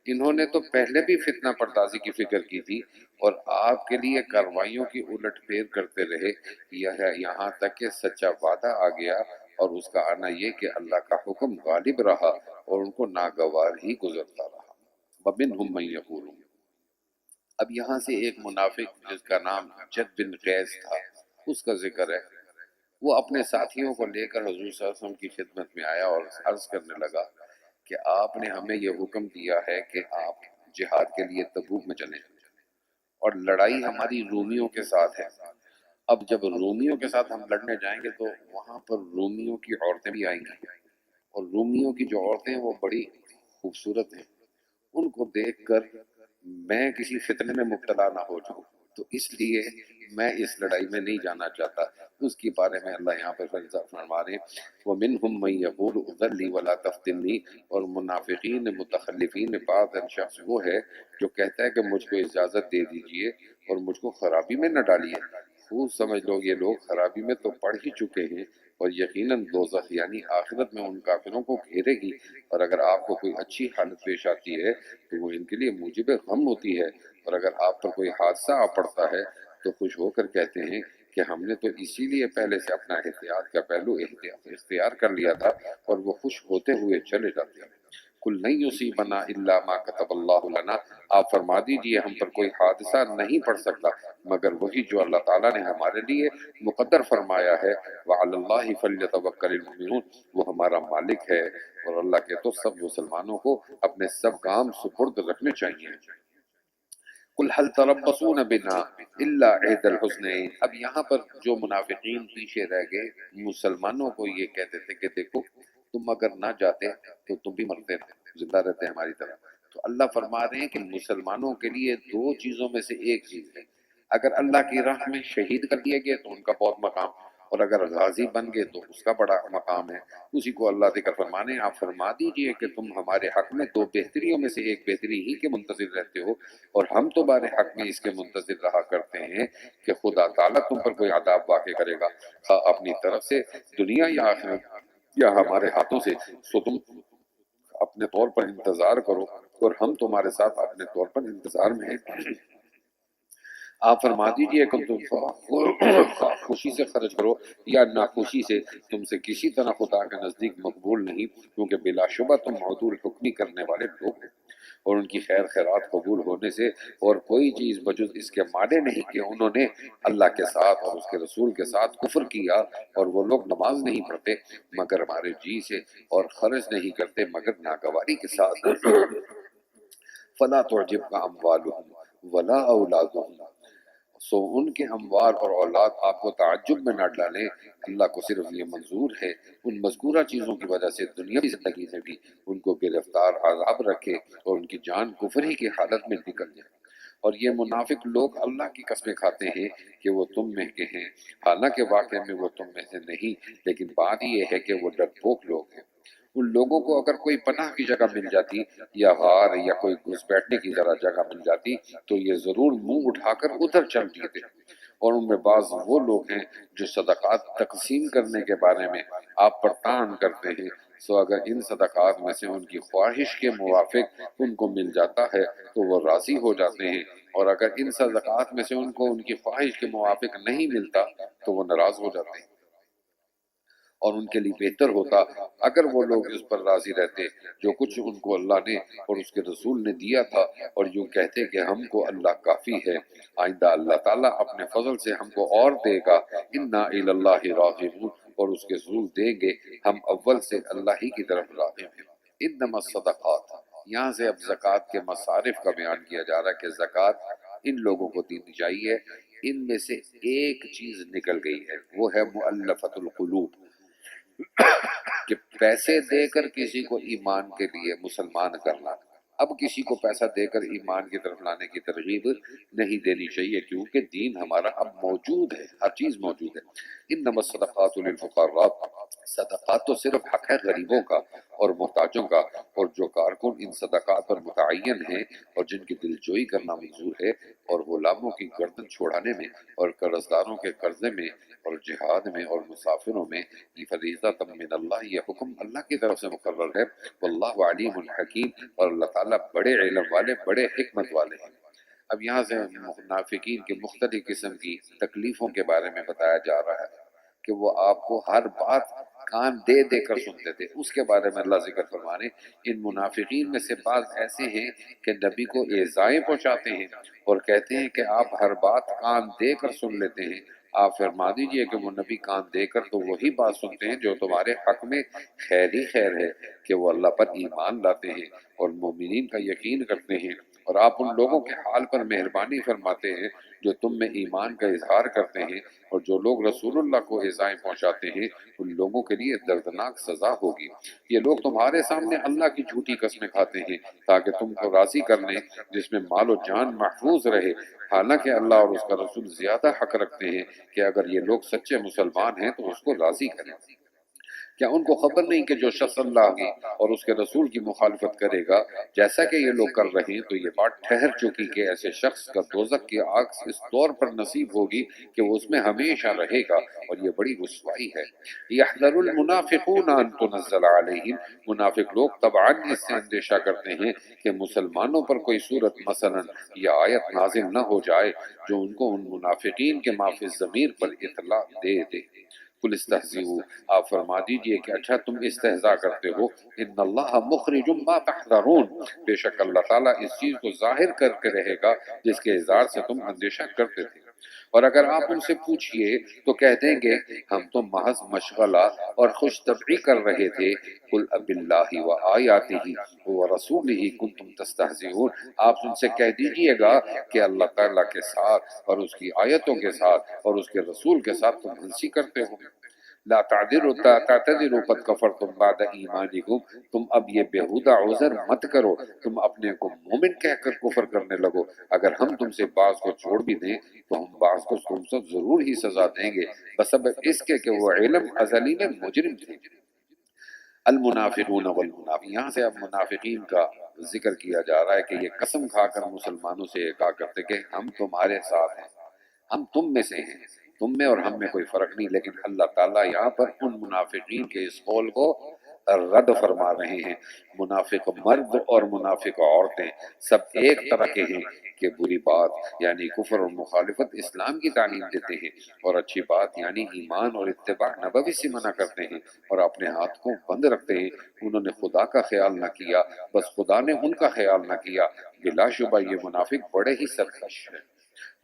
انہوں نے تو پہلے بھی فتنہ پردازی کی فکر کی تھی اور آپ کے لیے کارروائیوں کی الٹ پھیر کرتے رہے، یہاں تک کہ سچا وعدہ آ گیا، اور اس کا آنا یہ کہ اللہ کا حکم غالب رہا اور ان کو ناگوار ہی گزرتا رہا۔ وَمِنْهُمْ مَن يَقُولُ، اب یہاں سے ایک منافق جس کا نام جد بن قیس تھا اس کا ذکر ہے۔ وہ اپنے ساتھیوں کو لے کر حضور صلی اللہ علیہ وسلم کی خدمت میں آیا اور عرض کرنے لگا کہ آپ نے ہمیں یہ حکم دیا ہے کہ آپ جہاد کے لیے تبوک میں چلیں، اور لڑائی ہماری رومیوں کے ساتھ ہے۔ اب جب رومیوں کے ساتھ ہم لڑنے جائیں گے تو وہاں پر رومیوں کی عورتیں بھی آئیں گی، اور رومیوں کی جو عورتیں وہ بڑی خوبصورت ہیں، ان کو دیکھ کر میں کسی فتنے میں مبتلا نہ ہو جاؤں، تو اس لیے میں اس لڑائی میں نہیں جانا چاہتا۔ اس کے بارے میں اللہ یہاں پر فرما رہے ہیں وَمِنْهُمْ مَنْ يَقُولُ اُذَن لِّي وَلَا تَفْتِنِّي، اور منافقین متخلفین میں بعض شخص وہ ہے جو کہتا ہے کہ مجھ کو اجازت دے دیجئے اور مجھ کو خرابی میں نہ ڈالیے۔ خوب سمجھ لو یہ لوگ خرابی میں تو پڑ ہی چکے ہیں، اور یقیناً دوزخ یعنی آخرت میں ان کافروں کو گھیرے گی، اور اگر آپ کو کوئی اچھی حالت پیش آتی ہے تو وہ ان کے لیے موجب غم ہوتی ہے، اور اگر آپ پر کوئی حادثہ آ پڑتا ہے تو خوش ہو کر کہتے ہیں کہ ہم نے تو اسی لیے پہلے سے اپنا احتیاط کا پہلو اختیار کر لیا تھا، اور وہ خوش ہوتے ہوئے چلے جاتے ہیں۔ کل نہیں یصیبنا الا ما کتب اللہ لنا، آپ فرما دیجئے ہم پر کوئی حادثہ نہیں پڑ سکتا مگر وہی جو اللہ تعالیٰ نے ہمارے لیے مقدر فرمایا ہے۔ وعلی اللہ فلیتوکل المؤمنون، وہ ہمارا مالک ہے، اور اللہ کے تو سب مسلمانوں کو اپنے سب کام سپرد رکھنے چاہیے۔ قل هل تربصون بنا الا احد الحسنین، اب یہاں پر جو منافقین پیچھے رہ گئے مسلمانوں کو یہ کہتے تھے کہ دیکھو تم اگر نہ جاتے تو تم بھی مرتے، زندہ رہتے ہماری طرح۔ تو اللہ فرما رہے ہیں کہ مسلمانوں کے لیے دو چیزوں میں سے ایک چیز ہے، اگر اللہ کی راہ میں شہید کر دیے گئے تو ان کا بہت مقام، اور اگر غازی بن گئے تو اس کا بڑا مقام ہے۔ اسی کو اللہ ذکر فرمانے آپ فرما دیجئے کہ تم ہمارے حق میں دو بہتریوں میں سے ایک بہتری ہی کے منتظر رہتے ہو، اور ہم تمہارے حق میں اس کے منتظر رہا کرتے ہیں کہ خدا تعالیٰ تم پر کوئی عذاب واقع کرے گا، خواہ اپنی طرف سے دنیا یا آخرت یا ہمارے ہاتھوں سے، سو تم اپنے طور پر انتظار کرو اور ہم تمہارے ساتھ اپنے طور پر انتظار میں ہیں۔ آپ فرما دیجئے کہ تم خوشی سے خرچ کرو یا ناخوشی سے، تم سے کسی طرح خدا کے نزدیک مقبول نہیں، کیونکہ بلا شبہ تم معدول حکمی کرنے والے لوگ ہیں، اور ان کی خیر خیرات قبول ہونے سے اور کوئی چیز بجز اس کے معنی نہیں کہ انہوں نے اللہ کے ساتھ اور اس کے رسول کے ساتھ کفر کیا، اور وہ لوگ نماز نہیں پڑھتے مگر ہمارے جی سے، اور خرچ نہیں کرتے مگر ناگواری کے ساتھ۔ فلا تعجبک اموالہم ولا اولادہم، سو ان کے اموال اور اولاد آپ کو تعجب میں نہ ڈالیں، اللہ کو صرف یہ منظور ہے ان مذکورہ چیزوں کی وجہ سے دنیاوی زندگی میں بھی ان کو گرفتار عذاب رکھے اور ان کی جان کفری کی حالت میں نکل جائے۔ اور یہ منافق لوگ اللہ کی قسمیں کھاتے ہیں کہ وہ تم میں کے ہیں، حالانکہ واقع میں وہ تم میں سے نہیں، لیکن بات یہ ہے کہ وہ ڈرپوک لوگ ہیں۔ ان لوگوں کو اگر کوئی پناہ کی جگہ مل جاتی یا غار یا کوئی گھس بیٹھنے کی ذرا جگہ مل جاتی تو یہ ضرور منہ اٹھا کر ادھر چل دیتے۔ اور ان میں بعض وہ لوگ ہیں جو صدقات تقسیم کرنے کے بارے میں آپ پر طعن کرتے ہیں، سو اگر ان صدقات میں سے ان کی خواہش کے موافق ان کو مل جاتا ہے تو وہ راضی ہو جاتے ہیں، اور اگر ان صدقات میں سے ان کو ان کی خواہش کے موافق نہیں ملتا تو وہ ناراض ہو جاتے ہیں، اور ان کے لیے بہتر ہوتا اگر وہ لوگ اس پر راضی رہتے جو کچھ ان کو اللہ نے اور اس کے رسول نے دیا تھا، اور یوں کہتے کہ ہم کو اللہ کافی ہے، آئندہ اللہ تعالیٰ اپنے فضل سے ہم کو اور دے گا، انا الی اللہ راغبون، اور اس کے ضرور دیں گے، ہم اول سے اللہ ہی کی طرف راغب ہیں۔ انما الصدقات، یہاں سے اب زکوٰۃ کے مصارف کا بیان کیا جا رہا ہے کہ زکوٰۃ ان لوگوں کو دینی چاہیے۔ ان میں سے ایک چیز نکل گئی ہے، وہ ہے مؤلفۃ القلوب، کہ پیسے دے کر کسی کو ایمان کے لیے مسلمان کرنا۔ اب کسی کو پیسہ دے کر ایمان کی طرف لانے کی ترغیب نہیں دینی چاہیے، کیونکہ دین ہمارا اب موجود ہے، ہر چیز موجود ہے۔ انما الصدقات للفقراء، صدقات تو صرف حق ہے غریبوں کا اور محتاجوں کا، اور جو کارکن ان صدقات پر متعین ہیں اور جن کی دلجوئی کرنا منظور ہے، اور غلاموں کی گردن چھوڑانے میں اور قرض داروں کے قرضے میں اور جہاد میں اور مسافروں میں، یہ فریضہ من اللہ، یہ حکم اللہ کی طرف سے مقرر ہے، واللہ علیم حکیم، اور اللہ تعالیٰ بڑے علم والے بڑے حکمت والے ہیں۔ اب یہاں سے منافقین کی مختلف قسم کی تکلیفوں کے بارے میں بتایا جا رہا ہے کہ وہ آپ کو ہر بات کان دے دے کر سنتے تھے، اس کے بارے میں اللہ ذکر فرمانے ان منافقین میں سے بعض ایسے ہیں کہ نبی کو ایذائیں پہنچاتے ہیں اور کہتے ہیں کہ آپ ہر بات کان دے کر سن لیتے ہیں، آپ فرما دیجئے کہ وہ نبی کان دے کر تو وہی بات سنتے ہیں جو تمہارے حق میں خیر ہی خیر ہے، کہ وہ اللہ پر ایمان لاتے ہیں اور مومنین کا یقین کرتے ہیں، اور آپ ان لوگوں کے حال پر مہربانی فرماتے ہیں جو تم میں ایمان کا اظہار کرتے ہیں، اور جو لوگ رسول اللہ کو ایذائیں پہنچاتے ہیں ان لوگوں کے لیے دردناک سزا ہوگی۔ یہ لوگ تمہارے سامنے اللہ کی جھوٹی قسمیں کھاتے ہیں تاکہ تم کو راضی کر لیں، جس میں مال و جان محفوظ رہے، حالانکہ اللہ اور اس کا رسول زیادہ حق رکھتے ہیں کہ اگر یہ لوگ سچے مسلمان ہیں تو اس کو راضی کریں۔ کیا ان کو خبر نہیں کہ جو شخص اللہ کی اور اس کے رسول کی مخالفت کرے گا جیسا کہ یہ لوگ کر رہے ہیں تو یہ بات ٹھہر چکی کہ ایسے شخص کا دوزخ کی آگ اس طور پر نصیب ہوگی کہ وہ اس میں ہمیشہ رہے گا، اور یہ بڑی رسوائی ہے۔ یحذر المنافقون ان تنزل علیہم، منافق لوگ طبعاً اس سے اندیشہ کرتے ہیں کہ مسلمانوں پر کوئی صورت مثلا یا آیت نازل نہ ہو جائے جو ان کو ان منافقین کے ما فی الضمیر پر اطلاع دے دے۔ قل استہزئوا، آپ فرما دیجئے کہ اچھا تم استہزاء کرتے ہو، ان اللہ مخرج ما تحذرون، بے شک اللہ تعالیٰ اس چیز کو ظاہر کر کے رہے گا جس کے اظہار سے تم اندیشہ کرتے تھے۔ اور اگر آپ ان سے پوچھئے تو کہہ دیں گے ہم تو محض مشغلہ اور خوش طبعی کر رہے تھے۔ قل اب اللہ و آیاتہ و رسولہ کنتم تستہزئون، آپ ان سے کہہ دیجئے گا کہ اللہ تعالیٰ کے ساتھ اور اس کی آیتوں کے ساتھ اور اس کے رسول کے ساتھ تم ہنسی کرتے ہو۔ لا تعتذروا قد کفرتم بعد ایمانکم، تم اب یہ بیہودہ عذر مت کرو، تم اپنے کو مومن کہہ کر کفر کرنے لگو، اگر ہم تم سے بعض کو چھوڑ بھی دیں تو ہم بعض کو تم سے ضرور ہی سزا دیں گے، بسبب اس کے کہ وہ علم ازلی میں مجرم تھے۔ المنافقون والمنافقین، یہاں سے اب منافقین کا ذکر کیا جا رہا ہے کہ یہ قسم کھا کر مسلمانوں سے یہ کہا کرتے کہ ہم تمہارے ساتھ ہیں، ہم تم میں سے ہیں، تم میں اور ہم میں کوئی فرق نہیں، لیکن اللہ تعالیٰ یہاں پر ان منافقین کے اس قول کو رد فرما رہے ہیں۔ منافق مرد اور منافق عورتیں سب ایک طرح کے ہیں کہ بری بات یعنی کفر اور مخالفت اسلام کی تعلیم دیتے ہیں، اور اچھی بات یعنی ایمان اور اتباع نبوی سے منع کرتے ہیں اور اپنے ہاتھ کو بند رکھتے ہیں۔ انہوں نے خدا کا خیال نہ کیا، بس خدا نے ان کا خیال نہ کیا، بلا شبہ یہ منافق بڑے ہی سرکش ہیں۔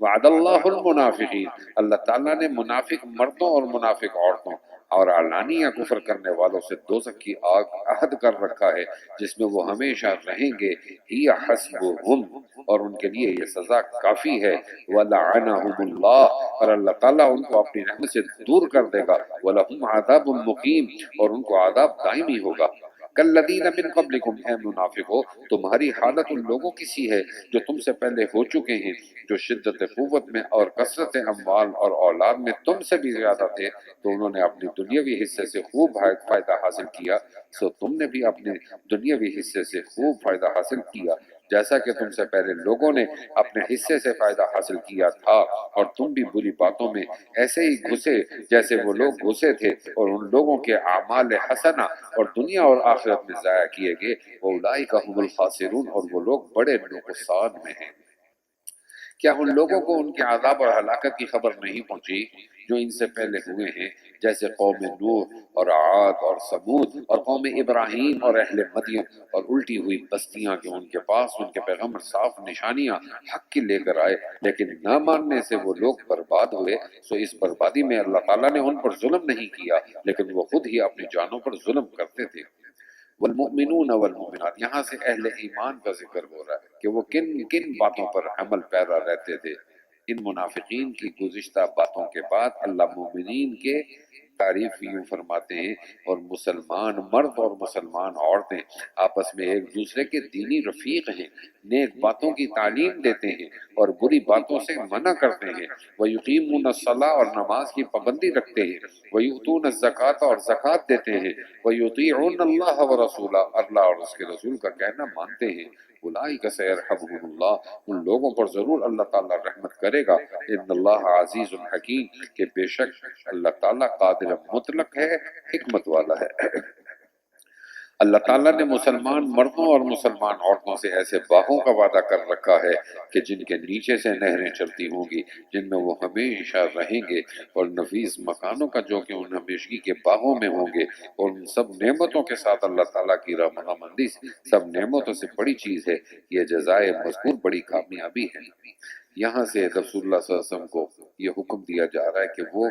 وعد اللہ المنافقین، اللہ تعالیٰ نے منافق مردوں اور منافق عورتوں اور علانیہ کفر کرنے والوں سے دوزخ کی آگ عہد کر رکھا ہے جس میں وہ ہمیشہ رہیں گے، ہی حسبہم، اور ان کے لیے یہ سزا کافی ہے، وَلَعَنَهُمُ اللَّهُ، اور اللہ تعالیٰ ان کو اپنی رحمت سے دور کر دے گا، وَلَهُمْ عَذَابٌ مُقِيمٌ، اور ان کو عذاب دائمی ہوگا۔ کالذین من قبلکم، اے منافقو تمہاری حالت ان لوگوں کی سی ہے جو تم سے پہلے ہو چکے ہیں، جو شدت قوت میں اور کثرت اموال اور اولاد میں تم سے بھی زیادہ تھے، تو انہوں نے اپنی دنیاوی حصے سے خوب فائدہ حاصل کیا، سو تم نے بھی اپنے دنیاوی حصے سے خوب فائدہ حاصل کیا، جیسا کہ تم سے پہلے لوگوں نے اپنے حصے سے فائدہ حاصل کیا تھا، اور تم بھی بری باتوں میں ایسے ہی گھسے جیسے وہ لوگ گھسے تھے، اور ان لوگوں کے اعمال حسنہ اور دنیا اور آخرت میں ضائع کیے گئے، اولئک هم الخاسرون، اور وہ لوگ بڑے نقصان میں ہیں۔ کیا ان لوگوں کو ان کے عذاب اور ہلاکت کی خبر نہیں پہنچی جو ان سے پہلے ہوئے ہیں، جیسے قوم نوح اور عاد اور ثمود اور قوم ابراہیم اور اہل مدین، اور الٹی ہوئی بستیاں کہ ان کے پاس ان کے پیغمبر صاف نشانیاں حق کی لے کر آئے، لیکن نہ ماننے سے وہ لوگ برباد ہوئے، سو اس بربادی میں اللہ تعالیٰ نے ان پر ظلم نہیں کیا، لیکن وہ خود ہی اپنی جانوں پر ظلم کرتے تھے۔ والمؤمنون والمؤمنات، یہاں سے اہل ایمان کا ذکر ہو رہا ہے کہ وہ کن کن باتوں پر عمل پیرا رہتے تھے۔ ان منافقین کی گزشتہ باتوں کے بعد اللہ مومنین کے تعریف یوں فرماتے ہیں، اور مسلمان مرد اور مسلمان عورتیں آپس میں ایک دوسرے کے دینی رفیق ہیں، نیک باتوں کی تعلیم دیتے ہیں اور بری باتوں سے منع کرتے ہیں، وَيُقِيمُونَ الصَّلَاةَ، اور نماز کی پابندی رکھتے ہیں، وَيُؤْتُونَ الزَّكَاةَ، اور زکوٰۃ دیتے ہیں، وَيُطِيعُونَ اللَّهَ وَرَسُولَهُ، اللہ اور اس کے رسول کا کہنا مانتے ہیں، اولئک سیرحمهم اللہ، ان لوگوں پر ضرور اللہ تعالیٰ رحمت کرے گا، ان اللہ عزیز الحکیم، کہ بے شک اللہ تعالیٰ قادر مطلق ہے، حکمت والا ہے۔ اللہ تعالیٰ نے مسلمان مردوں اور مسلمان عورتوں سے ایسے باغوں کا وعدہ کر رکھا ہے کہ جن کے نیچے سے نہریں چلتی ہوں گی، جن میں وہ ہمیشہ رہیں گے، اور نفیس مکانوں کا جو کہ ان ہمیشگی کے باغوں میں ہوں گے، اور ان سب نعمتوں کے ساتھ اللہ تعالیٰ کی رحمت سب نعمتوں سے بڑی چیز ہے، یہ جزائے مذکور بڑی کامیابی ہے۔ یہاں سے رسول اللہ صلی اللہ علیہ وسلم کو یہ حکم دیا جا رہا ہے کہ وہ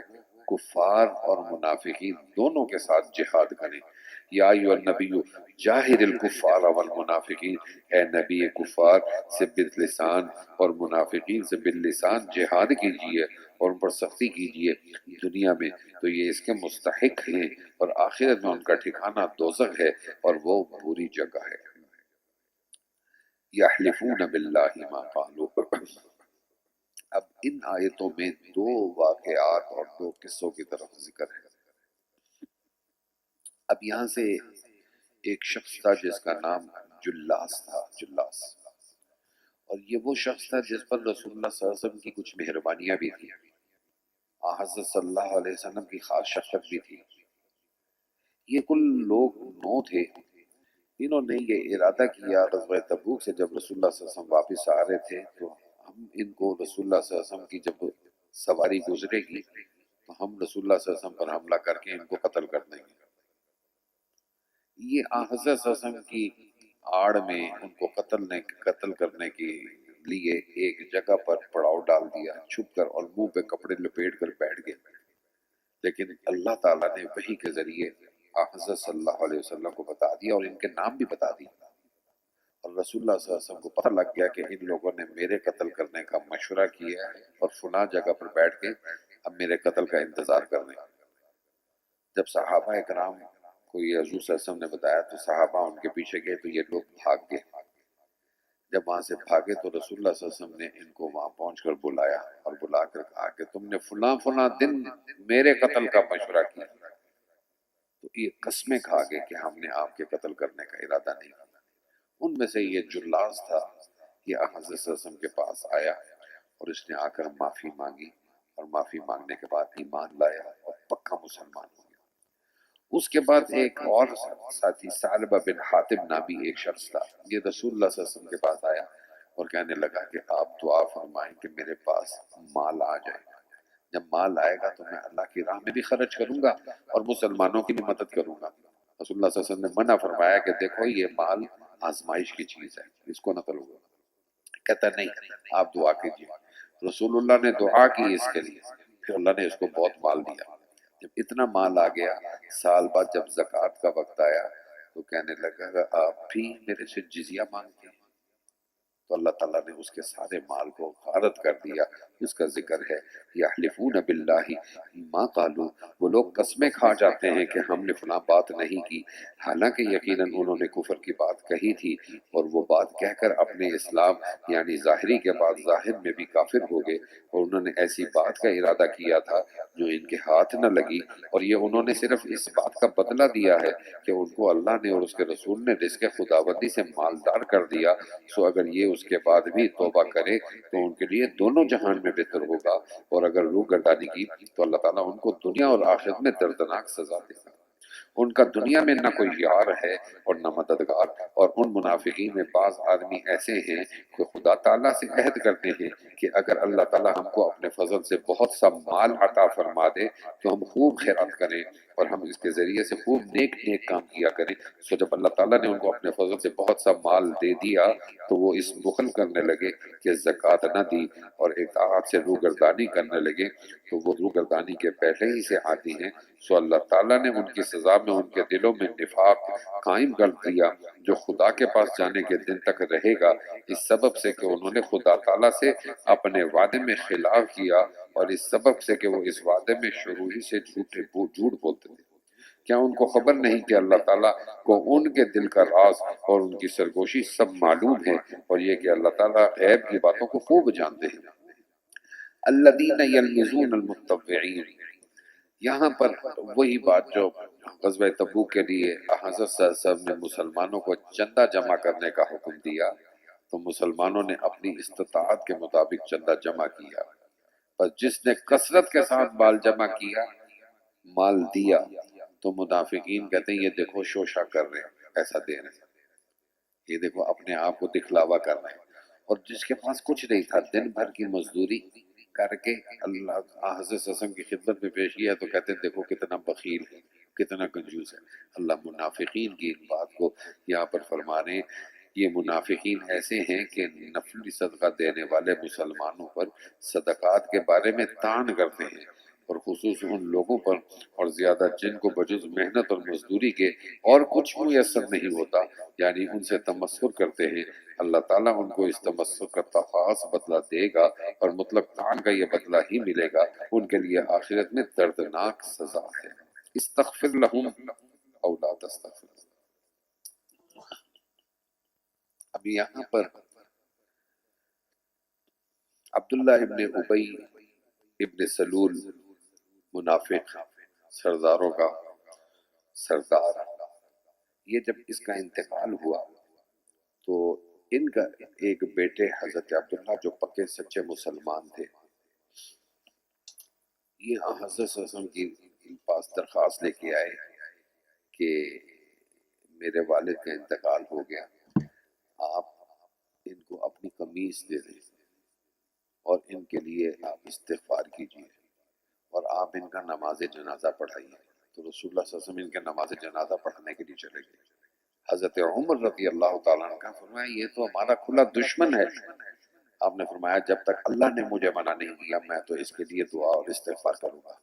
کفار اور منافقین دونوں کے ساتھ جہاد کریں۔ یا ایھا النبی جاہد الکفار والمنافقین، اے نبی کفار سے باللسان اور منافقین سے باللسان جہاد کیجیے اور ان پر سختی کیجیے دنیا میں، تو یہ اس کے مستحق ہیں، اور آخرت میں ان کا ٹھکانہ دوزخ ہے اور وہ بری جگہ ہے۔ یحلفون باللہ ما قالوا۔ اب ان آیتوں میں دو واقعات اور دو قصوں کی طرف ذکر ہے۔ اب یہاں سے ایک شخص تھا جس کا نام جلاس تھا، جلاس، اور یہ وہ شخص تھا جس پر رسول اللہ صلی اللہ علیہ وسلم کی کچھ مہربانیاں بھی تھیں، حضرت صلی اللہ علیہ وسلم کی خاص شفقت بھی تھی۔ یہ کل لوگ 9 تھے۔ انہوں نے یہ ارادہ کیا غزوہ تبوک سے جب رسول اللہ صلی اللہ علیہ وسلم واپس آ رہے تھے تو ہم ان کو رسول اللہ صلی اللہ علیہ وسلم کی جب سواری گزرے گی تو ہم رسول اللہ صلی اللہ علیہ وسلم پر حملہ کر کے ان کو قتل کر دیں گے۔ یہ حضرت صلی اللہ علیہ وسلم کی آڑ میں ان کو قتل کرنے کے لیے ایک جگہ پر پڑاؤ ڈال دیا چھپ کر، اور منہ پہ کپڑے لپیٹ کر بیٹھ گئے۔ لیکن اللہ تعالیٰ نے وحی کے ذریعے حضرت صلی اللہ علیہ وسلم کو بتا دیا اور ان کے نام بھی بتا دیا، اور رسول اللہ صلی اللہ علیہ وسلم کو پتہ لگ گیا کہ ان لوگوں نے میرے قتل کرنے کا مشورہ کیا ہے اور فلاں جگہ پر بیٹھ کے اب میرے قتل کا انتظار کر رہے ہیں۔ جب صحابہ اکرام کو یہ حضور صلی اللہ علیہ وسلم نے بتایا تو صحابہ ان کے پیچھے گئے تو یہ لوگ بھاگ گئے۔ جب وہاں سے بھاگے تو رسول اللہ صلی اللہ علیہ وسلم نے ان کو وہاں پہنچ کر بلایا اور بلا کر کہا کہ تم نے فلاں فلاں دن میرے قتل کا مشورہ کیا، تو یہ قسمیں کھا گئے کہ ہم نے آپ کے قتل کرنے کا ارادہ نہیں کیا۔ ان میں سے یہ جلاس تھا، یہ حضرت صلی اللہ علیہ وسلم کے پاس آیا اور اس نے آ کر معافی مانگی، اور معافی مانگنے کے بعد ایمان لایا اور پکا مسلمان ہو گیا۔ اس کے بعد ایک اور ساتھی ثعلبہ بن حاتب نامی ایک شخص تھا، یہ رسول اللہ صلی اللہ علیہ وسلم کے پاس آیا اور کہنے لگا کہ آپ دعا فرمائیں کہ میرے پاس مال آ جائے، جب مال آئے گا تو میں اللہ کی راہ میں بھی خرچ کروں گا اور مسلمانوں کی بھی مدد کروں گا۔ رسول اللہ صلی اللہ علیہ وسلم نے منع فرمایا کہ دیکھو یہ مال آزمائش کی چیز ہے، اس کو نہ کرو گا۔ کہتا نہیں، آپ دعا کیجیے۔ رسول اللہ نے دعا کی اس کے لیے، پھر اللہ نے اس کو بہت مال دیا۔ جب اتنا مال آ گیا، سال بعد جب زکوٰۃ کا وقت آیا تو کہنے لگا کہ آپ بھی میرے سے جزیہ مانگتے ہیں، تو اللہ تعالیٰ نے اس کے سارے مال کو غارت کر دیا۔ اس کا ذکر ہے یحلفون باللہ ما قالوا، وہ لوگ قسمیں کھا جاتے ہیں کہ ہم نے فلاں بات نہیں کی، حالانکہ یقیناً انہوں نے کفر کی بات کہی تھی، اور وہ بات کہہ کر اپنے اسلام یعنی ظاہری کے بعد ظاہر میں بھی کافر ہو گئے، اور انہوں نے ایسی بات کا ارادہ کیا تھا جو ان کے ہاتھ نہ لگی، اور یہ انہوں نے صرف اس بات کا بدلہ دیا ہے کہ ان کو اللہ نے اور اس کے رسول نے رزق خداوندی سے مالدار کر دیا، سو اگر یہ اس کے بعد بھی توبہ کرے تو ان کے لیے دونوں جہان میں بہتر ہوگا، اور اگر روح گردانی کی تو اللہ تعالیٰ ان کو دنیا اور آخرت میں دردناک سزا دے گا۔ ان کا دنیا میں نہ کوئی یار ہے اور نہ مددگار، اور ان منافقین میں بعض آدمی ایسے ہیں کہ خدا تعالیٰ سے عہد کرتے ہیں کہ اگر اللہ تعالیٰ ہم کو اپنے فضل سے بہت سا مال عطا فرما دے تو ہم خوب خیرات کریں اور ہم اس کے ذریعے سے خوب نیک کام کیا کریں۔ سو جب اللہ تعالیٰ نے ان کو اپنے فضل سے بہت سا مال دے دیا تو وہ اس بخل کرنے لگے کہ زکوٰۃ نہ دی اور اطاعت سے روگردانی کرنے لگے، تو وہ روگردانی کے پہلے ہی سے آتی ہیں، سو اللہ تعالیٰ نے ان کی سزا میں ان کے دلوں میں نفاق قائم کر دیا جو خدا کے پاس جانے کے دن تک رہے گا، اس سبب سے کہ انہوں نے خدا تعالیٰ سے اپنے وعدے میں خلاف کیا، اور اس سبب سے کہ وہ اس وعدے میں شروع ہی سے جھوٹ بولتے تھے۔ کیا ان کو خبر نہیں کہ اللہ تعالیٰ کو ان کے دل کا راز اور ان کی سرگوشی سب معلوم ہے، اور یہ کہ اللہ تعالیٰ غیب کی باتوں کو خوب جانتے ہیں۔ الذین یلمزون المتطوعین، یہاں پر وہی بات جو غزوہ تبوک کے لیے حضرت صلی اللہ علیہ وسلم نے مسلمانوں کو چندہ جمع کرنے کا حکم دیا تو مسلمانوں نے اپنی استطاعت کے مطابق چندہ جمع کیا، بس جس نے کثرت کے ساتھ مال جمع کیا، مال دیا، تو منافقین کہتے ہیں یہ دیکھو شوشہ کر رہے ہیں، ایسا دے رہے ہیں، یہ دیکھو اپنے آپ کو دکھلاوا کر رہے ہیں، اور جس کے پاس کچھ نہیں تھا دن بھر کی مزدوری کر کے اللہ حضرت صلی اللہ علیہ وسلم کی خدمت میں پیش کیا تو کہتے ہیں دیکھو کتنا بخیل ہے، کتنا کنجوس ہے۔ اللہ منافقین کی ان بات کو یہاں پر فرما رہے ہیں یہ منافقین ایسے ہیں کہ نفلی صدقہ دینے والے مسلمانوں پر صدقات کے بارے میں طعن کرتے ہیں، اور خصوص ان لوگوں پر، اور زیادہ جن کو بجز محنت اور مزدوری کے اور کچھ میسر نہیں ہوتا، یعنی ان سے تمسخر کرتے ہیں۔ اللہ تعالیٰ ان کو اس تمسخر کا خاص بدلہ دے گا، اور مطلق طعن کا یہ بدلہ ہی ملے گا۔ ان کے لیے آخرت میں دردناک سزا ہے۔ استغفر لہم او لا تستغفر۔ اب یہاں پر عبداللہ ابن ابی ابن سلول، منافق سرداروں کا سردار، یہ جب اس کا انتقال ہوا تو ان کا ایک بیٹے حضرت عبداللہ جو پکے سچے مسلمان تھے، یہ حضرت صلی اللہ علیہ وسلم کی پاس درخواست لے کے آئے کہ میرے والد کا انتقال ہو گیا، آپ ان کو اپنی قمیص دے دیں اور ان کے لیے آپ استغفار کیجیے اور آپ ان کا نماز جنازہ پڑھائیے۔ تو رسول اللہ صلی اللہ علیہ وسلم ان کے نماز جنازہ پڑھانے کے لیے چلے گئے۔ حضرت عمر رضی اللہ تعالیٰ عنہ کا فرمایا یہ تو ہمارا کھلا دشمن ہے۔ آپ نے فرمایا جب تک اللہ نے مجھے منع نہیں کیا میں تو اس کے لیے دعا اور استغفار کروں گا،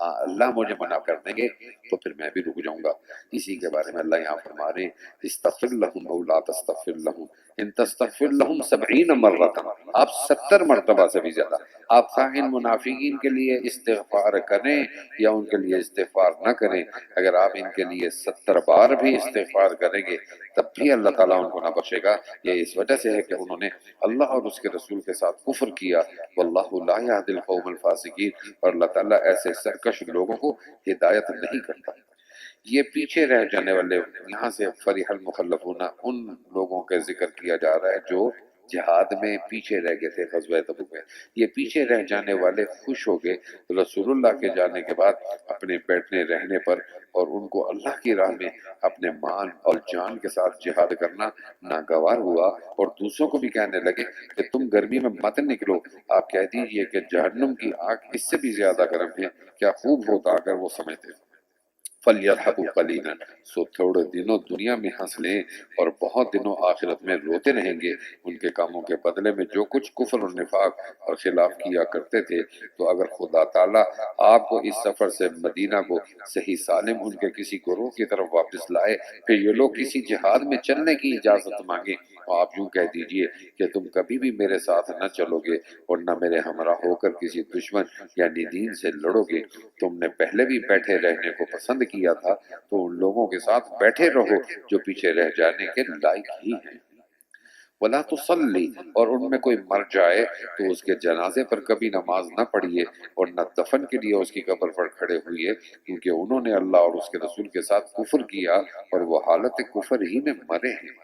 ہاں اللہ مجھے منع کر دیں گے تو پھر میں بھی رک جاؤں گا۔ اسی کے بارے میں اللہ یہاں فرما رہے ہیں استغفر لہم او لا تستغفر لہم ان تستغفر لہم 70 مرۃ، آپ 70 مرتبہ سے بھی زیادہ آپ خواہ ان منافقین کے لیے استغفار کریں یا ان کے لیے استغفار نہ کریں، اگر آپ ان کے لیے 70 بار بھی استغفار کریں گے تب بھی اللہ تعالیٰ ان کو نہ بخشے گا۔ یہ اس وجہ سے ہے کہ انہوں نے اللہ اور اس کے رسول کے ساتھ کفر کیا، واللہ لا یہدی القوم الفاسقین، اور اللہ تعالیٰ ایسے سرکش لوگوں کو ہدایت نہیں کرتا۔ یہ پیچھے رہ جانے والے، یہاں سے فرح المخلفون ان لوگوں کا ذکر کیا جا رہا ہے جو جہاد میں پیچھے رہ گئے تھے غزوہ تبوک میں۔ یہ پیچھے رہ جانے والے خوش ہو گئے رسول اللہ کے جانے کے بعد اپنے بیٹھنے رہنے پر، اور ان کو اللہ کی راہ میں اپنے مال اور جان کے ساتھ جہاد کرنا ناگوار ہوا، اور دوسروں کو بھی کہنے لگے کہ تم گرمی میں مت نکلو، آپ کہہ دیجئے کہ جہنم کی آگ اس سے بھی زیادہ گرم ہے، کیا خوب ہوتا اگر وہ سمجھتے۔ فَلْيَضْحَكُوا قَلِيلًا، سو تھوڑے دنوں دنیا میں ہنس لیں اور بہت دنوں آخرت میں روتے رہیں گے ان کے کاموں کے بدلے میں جو کچھ کفر اور نفاق اور خلاف کیا کرتے تھے۔ تو اگر خدا تعالیٰ آپ کو اس سفر سے مدینہ کو صحیح سالم ان کے کسی گروہ کی طرف واپس لائے، پھر یہ لوگ کسی جہاد میں چلنے کی اجازت مانگیں، تو آپ یوں کہہ دیجئے کہ تم کبھی بھی میرے ساتھ نہ چلو گے اور نہ میرے ہمراہ ہو کر کسی دشمن یعنی دین سے لڑو گے۔ تم نے پہلے بھی بیٹھے رہنے کو پسند کیا تھا تو ان لوگوں کے ساتھ بیٹھے رہو جو پیچھے رہ جانے کے لائق ہی ہیں۔ وَلَا تُصَلِّ، اور ان میں کوئی مر جائے تو اس کے جنازے پر کبھی نماز نہ پڑھیے اور نہ دفن کے لیے اس کی قبر پر کھڑے ہوئے، کیونکہ انہوں نے اللہ اور اس کے رسول کے ساتھ کفر کیا اور وہ حالت کفر ہی میں مرے ہیں۔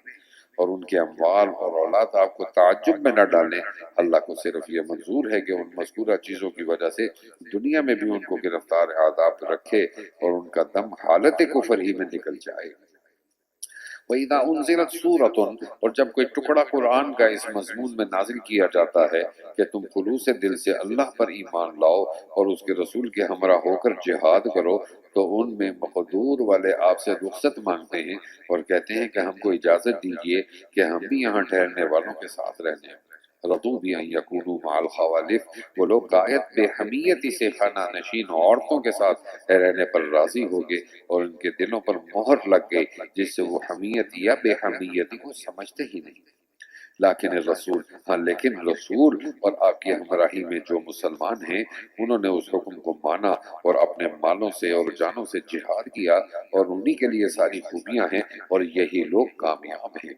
اور ان کے اموال اور اولاد آپ کو تعجب میں نہ ڈالیں، اللہ کو صرف یہ منظور ہے کہ ان مذکورہ چیزوں کی وجہ سے دنیا میں بھی ان کو گرفتار عذاب رکھے اور ان کا دم حالت کفر ہی میں نکل جائے۔ وَإِذَا أُنزِلَتْ سُورَةٌ، اور جب کوئی ٹکڑا قرآن کا اس مضمون میں نازل کیا جاتا ہے کہ تم خلوص دل سے اللہ پر ایمان لاؤ اور اس کے رسول کے ہمراہ ہو کر جہاد کرو، تو ان میں مقدور والے آپ سے رخصت مانگتے ہیں اور کہتے ہیں کہ ہم کو اجازت دیجئے کہ ہم بھی یہاں ٹھہرنے والوں کے ساتھ رہ جائیں۔ رضوا بأن يكونوا مع الخوالف، وہ لوگ غایت بے حمیتی سے خانہ نشین عورتوں کے ساتھ رہنے پر راضی ہو گئے اور ان کے دلوں پر مہر لگ گئی جس سے وہ حمیت یا بے حمیتی کو سمجھتے ہی نہیں۔ لیکن الرسول، ہاں لیکن رسول اور آپ کی ہمراہی میں جو مسلمان ہیں انہوں نے اس حکم کو مانا اور اپنے مالوں سے اور جانوں سے جہاد کیا، اور انہی کے لیے ساری خوبیاں ہیں اور یہی لوگ کامیاب ہیں۔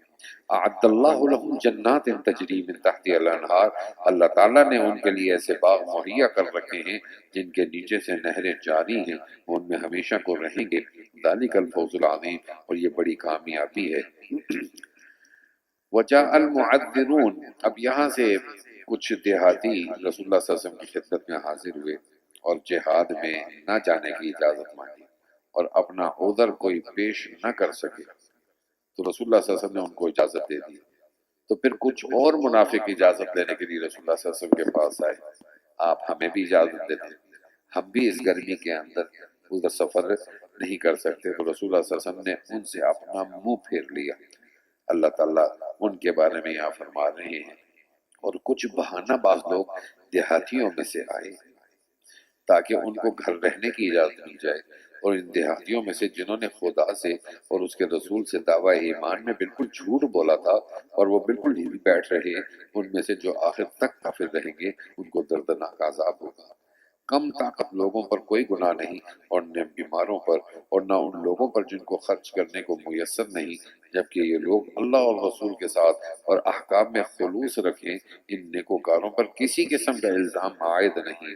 اعد اللہ لہم جنات تجری من تحتها الانہار، اللہ تعالیٰ نے ان کے لیے ایسے باغ مہیا کر رکھے ہیں جن کے نیچے سے نہریں جاری ہیں، ان میں ہمیشہ کو رہیں گے۔ ذالک الفوز العظیم، اور یہ بڑی کامیابی ہے۔ وجاء المعذرون، اب یہاں سے کچھ دیہاتی رسول اللہ صلی اللہ علیہ وسلم کی خدمت میں حاضر ہوئے اور جہاد میں نہ جانے کی اجازت مانگی اور اپنا عذر کوئی پیش نہ کر سکے، تو رسول اللہ صلی اللہ علیہ وسلم نے ان کو اجازت دے دی۔ تو پھر کچھ اور منافق اجازت لینے کے لیے رسول اللہ صلی اللہ علیہ وسلم کے پاس آئے، آپ ہمیں بھی اجازت دے دیں، ہم بھی اس گرمی کے اندر ادھر سفر نہیں کر سکتے۔ تو رسول اللہ صلی اللہ علیہ وسلم نے ان سے اپنا منہ پھیر لیا۔ اللہ تعالیٰ ان کے بارے میں یہاں فرما رہے ہیں، اور کچھ بہانہ باز لوگ دیہاتیوں میں سے آئے تاکہ ان کو گھر رہنے کی اجازت مل جائے، اور ان دیہاتیوں میں سے جنہوں نے خدا سے اور اس کے رسول سے دعویٰ ایمان میں بالکل جھوٹ بولا تھا اور وہ بالکل ہل بیٹھ رہے، ان میں سے جو آخر تک کافر رہیں گے ان کو دردناک عذاب ہوگا۔ کم طاقت لوگوں پر کوئی گناہ نہیں، اور نہ بیماروں پر، اور نہ ان لوگوں پر جن کو خرچ کرنے کو میسر نہیں، جبکہ یہ لوگ اللہ اور رسول کے ساتھ اور احکام میں خلوص رکھیں، ان نیکوکاروں پر کسی قسم کا الزام عائد نہیں۔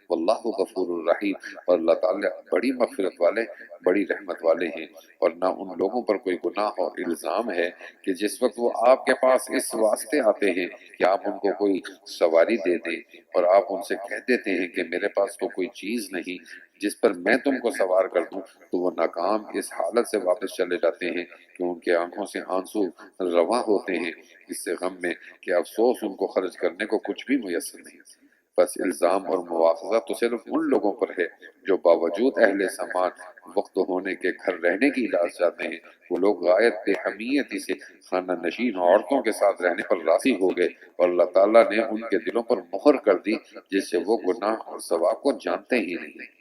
واللہ غفور الرحیم، اور اللہ تعالیٰ بڑی مغفرت والے، بڑی رحمت والے ہیں۔ اور نہ ان لوگوں پر کوئی گناہ اور الزام ہے کہ جس وقت وہ آپ کے پاس اس واسطے آتے ہیں کہ آپ ان کو کوئی سواری دے دیں، اور آپ ان سے کہہ دیتے ہیں کہ میرے پاس تو کوئی چیز نہیں جس پر میں تم کو سوار کر دوں، تو وہ ناکام اس حالت سے واپس چلے جاتے ہیں کہ ان کے آنکھوں سے آنسو رواں ہوتے ہیں، اس سے غم میں کہ افسوس ان کو خرچ کرنے کو کچھ بھی میسر نہیں۔ بس الزام اور مواخذہ تو صرف ان لوگوں پر ہے جو باوجود اہل سامان وقت ہونے کے گھر رہنے کی اجازت چاہتے ہیں۔ وہ لوگ غایت بے حمیتی سے خانہ نشین عورتوں کے ساتھ رہنے پر راضی ہو گئے، اور اللہ تعالیٰ نے ان کے دلوں پر مہر کر دی جس سے وہ گناہ اور ثواب کو جانتے ہی نہیں۔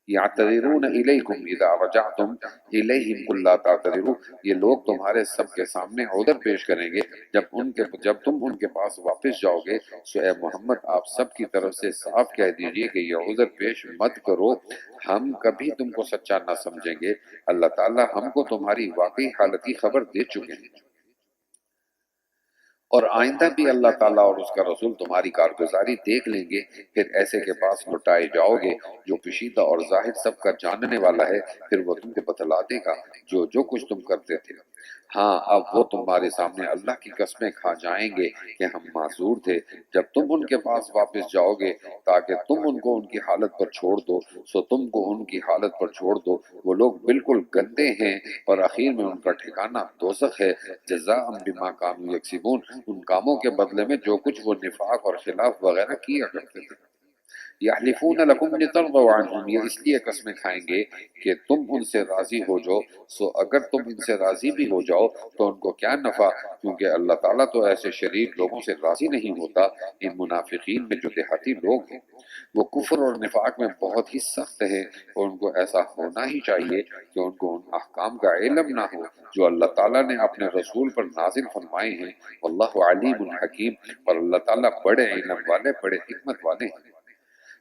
یعتذرون الیکم اذا رجعتم الیہم قل لا تعتذروا، یہ لوگ تمہارے سب کے سامنے عذر پیش کریں گے جب تم ان کے پاس واپس جاؤ گے، سو اے محمد آپ سب کی طرف سے صاف کہہ دیجئے کہ یہ عذر پیش مت کرو، ہم کبھی تم کو سچا نہ سمجھیں گے، اللہ تعالیٰ ہم کو تمہاری واقعی حالت کی خبر دے چکے ہیں، اور آئندہ بھی اللہ تعالیٰ اور اس کا رسول تمہاری کارگزاری دیکھ لیں گے، پھر ایسے کے پاس لٹائے جاؤ گے جو پوشیدہ اور ظاہر سب کا جاننے والا ہے، پھر وہ تم کو بتلا دے گا جو کچھ تم کرتے تھے۔ ہاں اب وہ تمہارے سامنے اللہ کی قسمیں کھا جائیں گے کہ ہم معذور تھے جب تم ان کے پاس واپس جاؤ گے، تاکہ تم ان کو ان کی حالت پر چھوڑ دو، سو تم کو ان کی حالت پر چھوڑ دو، وہ لوگ بالکل گندے ہیں، اور اخیر میں ان کا ٹھکانہ دوزخ ہے، جزاء بما کانوا یکسبون، ان کاموں کے بدلے میں جو کچھ وہ نفاق اور خلاف وغیرہ کیا کرتے تھے۔ یحلفون لکم لترضوا عنہم، یہ اس لیے قسمیں کھائیں گے کہ تم ان سے راضی ہو جاؤ، سو اگر تم ان سے راضی بھی ہو جاؤ تو ان کو کیا نفع، کیونکہ اللہ تعالیٰ تو ایسے شریک لوگوں سے راضی نہیں ہوتا۔ ان منافقین میں جو دیہاتی لوگ ہیں وہ کفر اور نفاق میں بہت ہی سخت ہے، اور ان کو ایسا ہونا ہی چاہیے کہ ان کو ان احکام کا علم نہ ہو جو اللہ تعالیٰ نے اپنے رسول پر نازل فرمائے ہیں۔ واللہ علیم حکیم، اور اللہ تعالیٰ بڑے علم والے، بڑے حکمت والے ہیں۔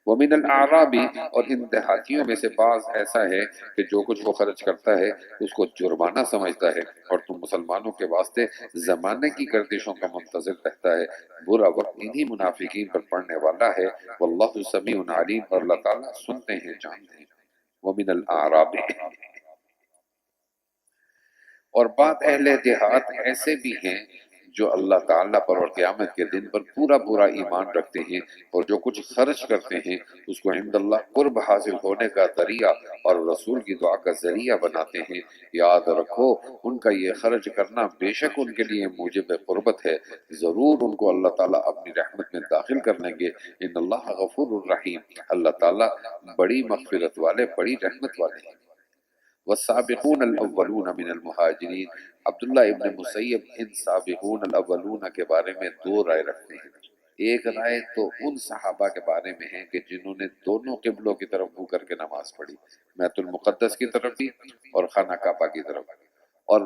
وَمِنَ الْأَعْرَابِ، اور ان دیہاتیوں میں سے بعض ایسا ہے کہ جو کچھ وہ خرچ کرتا ہے اس کو جرمانہ سمجھتا ہے، اور تم مسلمانوں کے واسطے زمانے کی گردشوں کا منتظر رہتا ہے، برا وقت انہی منافقین پر پڑنے والا ہے۔ واللہ سمیع علیم، اور اللہ تعالیٰ سنتے ہیں، جانتے ہیں۔ وَمِنَ الْأَعْرَابِ، اور بعض اہل دیہات ایسے بھی ہیں جو اللہ تعالیٰ پر اور قیامت کے دن پر پورا پورا ایمان رکھتے ہیں، اور جو کچھ خرچ کرتے ہیں اس کو عند اللہ قرب حاصل ہونے کا ذریعہ اور رسول کی دعا کا ذریعہ بناتے ہیں۔ یاد رکھو ان کا یہ خرچ کرنا بے شک ان کے لیے موجب قربت ہے، ضرور ان کو اللہ تعالیٰ اپنی رحمت میں داخل کر لیں گے۔ ان اللہ غفور الرحیم، اللہ تعالیٰ بڑی مغفرت والے، بڑی رحمت والے ہیں۔ والسابقون الاولون من المہاجرین، عبداللہ ابن مسیب ان سابقون الاولون کے بارے میں دو رائے رکھتے ہیں۔ ایک رائے تو ان صحابہ کے بارے میں ہے کہ جنہوں نے دونوں قبلوں کی طرف منہ کر کے نماز پڑھی، بیت المقدس کی طرف بھی اور خانہ کعبہ کی طرف، اور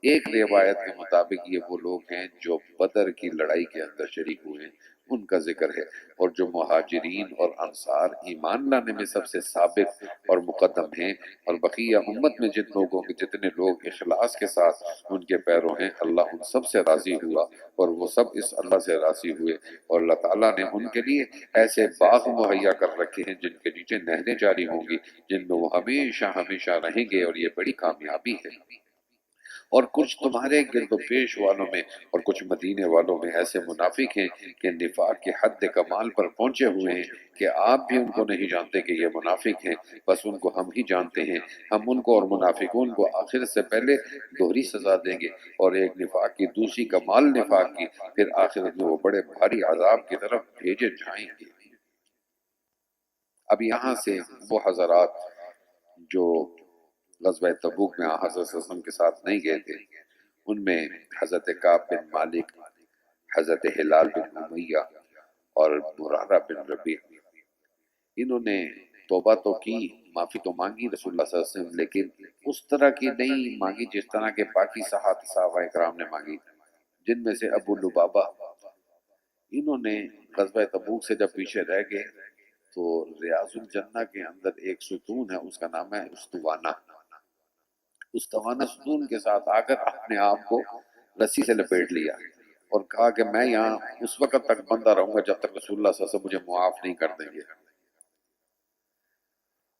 ایک روایت کے مطابق یہ وہ لوگ ہیں جو بدر کی لڑائی کے اندر شریک ہوئے ہیں، ان کا ذکر ہے۔ اور جو مہاجرین اور انصار ایمان لانے میں سب سے سابق اور مقدم ہیں، اور بقیہ امت میں جتنے لوگ اخلاص کے ساتھ ان کے پیرو ہیں، اللہ ان سب سے راضی ہوا، اور وہ سب اس اللہ سے راضی ہوئے، اور اللہ تعالیٰ نے ان کے لیے ایسے باغ مہیا کر رکھے ہیں جن کے نیچے نہریں جاری ہوں گی، جن میں وہ ہمیشہ ہمیشہ رہیں گے، اور یہ بڑی کامیابی ہے۔ اور کچھ تمہارے گرد و پیش والوں میں اور کچھ مدینے والوں میں ایسے منافق ہیں کہ نفاق کے حد کمال پر پہنچے ہوئے ہیں کہ آپ بھی ان کو نہیں جانتے کہ یہ منافق ہیں، بس ان کو ہم ہی جانتے ہیں۔ ہم ان کو اور منافقون کو آخرت سے پہلے دوہری سزا دیں گے، اور ایک نفاق کی، دوسری کمال نفاق کی، پھر آخرت میں وہ بڑے بھاری عذاب کی طرف بھیجے جائیں گے۔ اب یہاں سے وہ حضرات جو غزوہ تبوک میں حضرت صلی اللہ علیہ وسلم کے ساتھ نہیں گئے تھے، ان میں حضرت کعب بن مالک، حضرت ہلال بن امیہ اور مرارہ بن ربیع، انہوں نے توبہ تو کی، معافی تو مانگی رسول اللہ صلی اللہ علیہ وسلم، لیکن اس طرح کی نہیں مانگی جس طرح کے باقی صحابہ کرام نے مانگی، جن میں سے ابو لبابہ، انہوں نے غزوہ تبوک سے جب پیچھے رہ گئے تو ریاض الجنہ کے اندر ایک ستون ہے، اس کا نام ہے استوانہ۔ استوانہ ستون کے ساتھ آ کر اپنے آپ کو رسی سے لپیٹ لیا اور کہا کہ میں یہاں اس وقت تک بندہ رہوں گا جب تک رسول اللہ صلی اللہ علیہ وسلم مجھے معاف نہیں کر دیں گے۔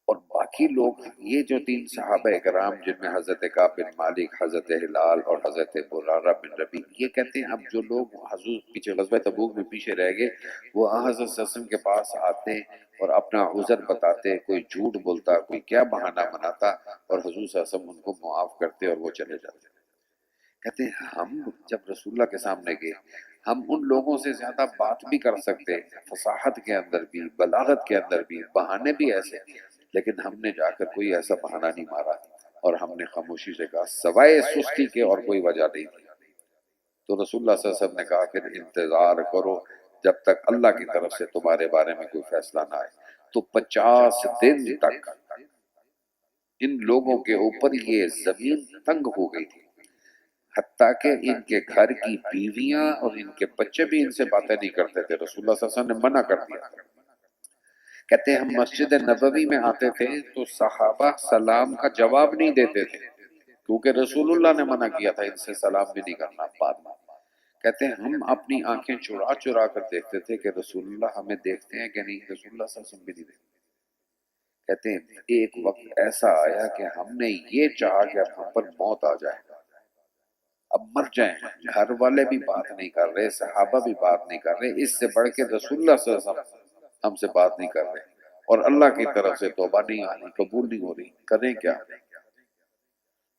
اور باقی لوگ، یہ جو تین صحابہ کرام جن میں حضرت کعب بن مالک، حضرت ہلال اور حضرت مرارہ بن ربیع، یہ کہتے ہیں اب جو لوگ حضور پیچھے غزوہ تبوک میں پیچھے رہ گئے وہ حضرت صلی اللہ علیہ وسلم کے پاس آتے اور اپنا عذر بتاتے، کوئی جھوٹ بولتا، کوئی کیا بہانہ بناتا، اور حضور صلی اللہ علیہ وسلم ان کو معاف کرتے اور وہ چلے جاتے۔ کہتے ہیں ہم جب رسول اللہ کے سامنے گئے، ہم ان لوگوں سے زیادہ بات بھی کر سکتے، فصاحت کے اندر بھی، بلاغت کے اندر بھی، بہانے بھی ایسے، لیکن ہم نے جا کر کوئی ایسا بہانہ نہیں مارا، اور ہم نے خاموشی سے کہا سوائے سستی کے اور کوئی وجہ نہیں تھی۔ تو رسول اللہ صلی اللہ علیہ وسلم نے کہا کہ انتظار کرو جب تک اللہ کی طرف سے تمہارے بارے میں کوئی فیصلہ نہ آئے۔ تو 50 دن تک ان لوگوں کے اوپر یہ زمین تنگ ہو گئی تھی، حتیٰ کہ ان کے گھر کی بیویاں اور ان کے بچے بھی ان سے باتیں نہیں کرتے تھے، رسول اللہ صلی اللہ علیہ وسلم نے منع کر دیا۔ کہتے ہیں ہم مسجد نبوی میں آتے تھے تو صحابہ سلام کا جواب نہیں دیتے تھے، کیونکہ رسول اللہ نے منع کیا تھا ان سے سلام بھی نہیں کرنا بعد میں۔ کہتے ہیں ہم اپنی آنکھیں چرا چرا کر دیکھتے تھے کہ رسول اللہ ہمیں دیکھتے ہیں کہ نہیں، رسول اللہ صلی اللہ علیہ وسلم بھی نہیں دیکھتے۔ کہتے ہیں ایک وقت ایسا آیا کہ ہم نے یہ چاہا کہ اب ہم پر موت آ جائے، اب مر جائیں، گھر والے بھی بات نہیں کر رہے، صحابہ بھی بات نہیں کر رہے، اس سے بڑھ کے رسول اللہ صلی اللہ علیہ وسلم ہم سے بات نہیں کر رہے، اور اللہ کی طرف سے توبہ نہیں آ رہی، قبول نہیں ہو رہی، کریں کیا؟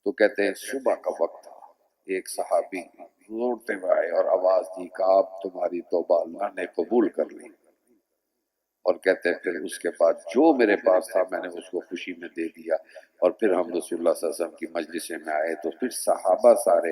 تو کہتے ہیں صبح کا وقت تھا، ایک صحابی روتے ہوئے آئے اور آواز دی کہ آپ تمہاری توبہ اللہ نے قبول کر لی۔ اور کہتے ہیں پھر اس کے بعد جو میرے پاس تھا میں نے اس کو خوشی میں دے دیا، اور پھر ہم رسول اللہ صلی اللہ علیہ وسلم کی مجلس میں آئے تو پھر صحابہ سارے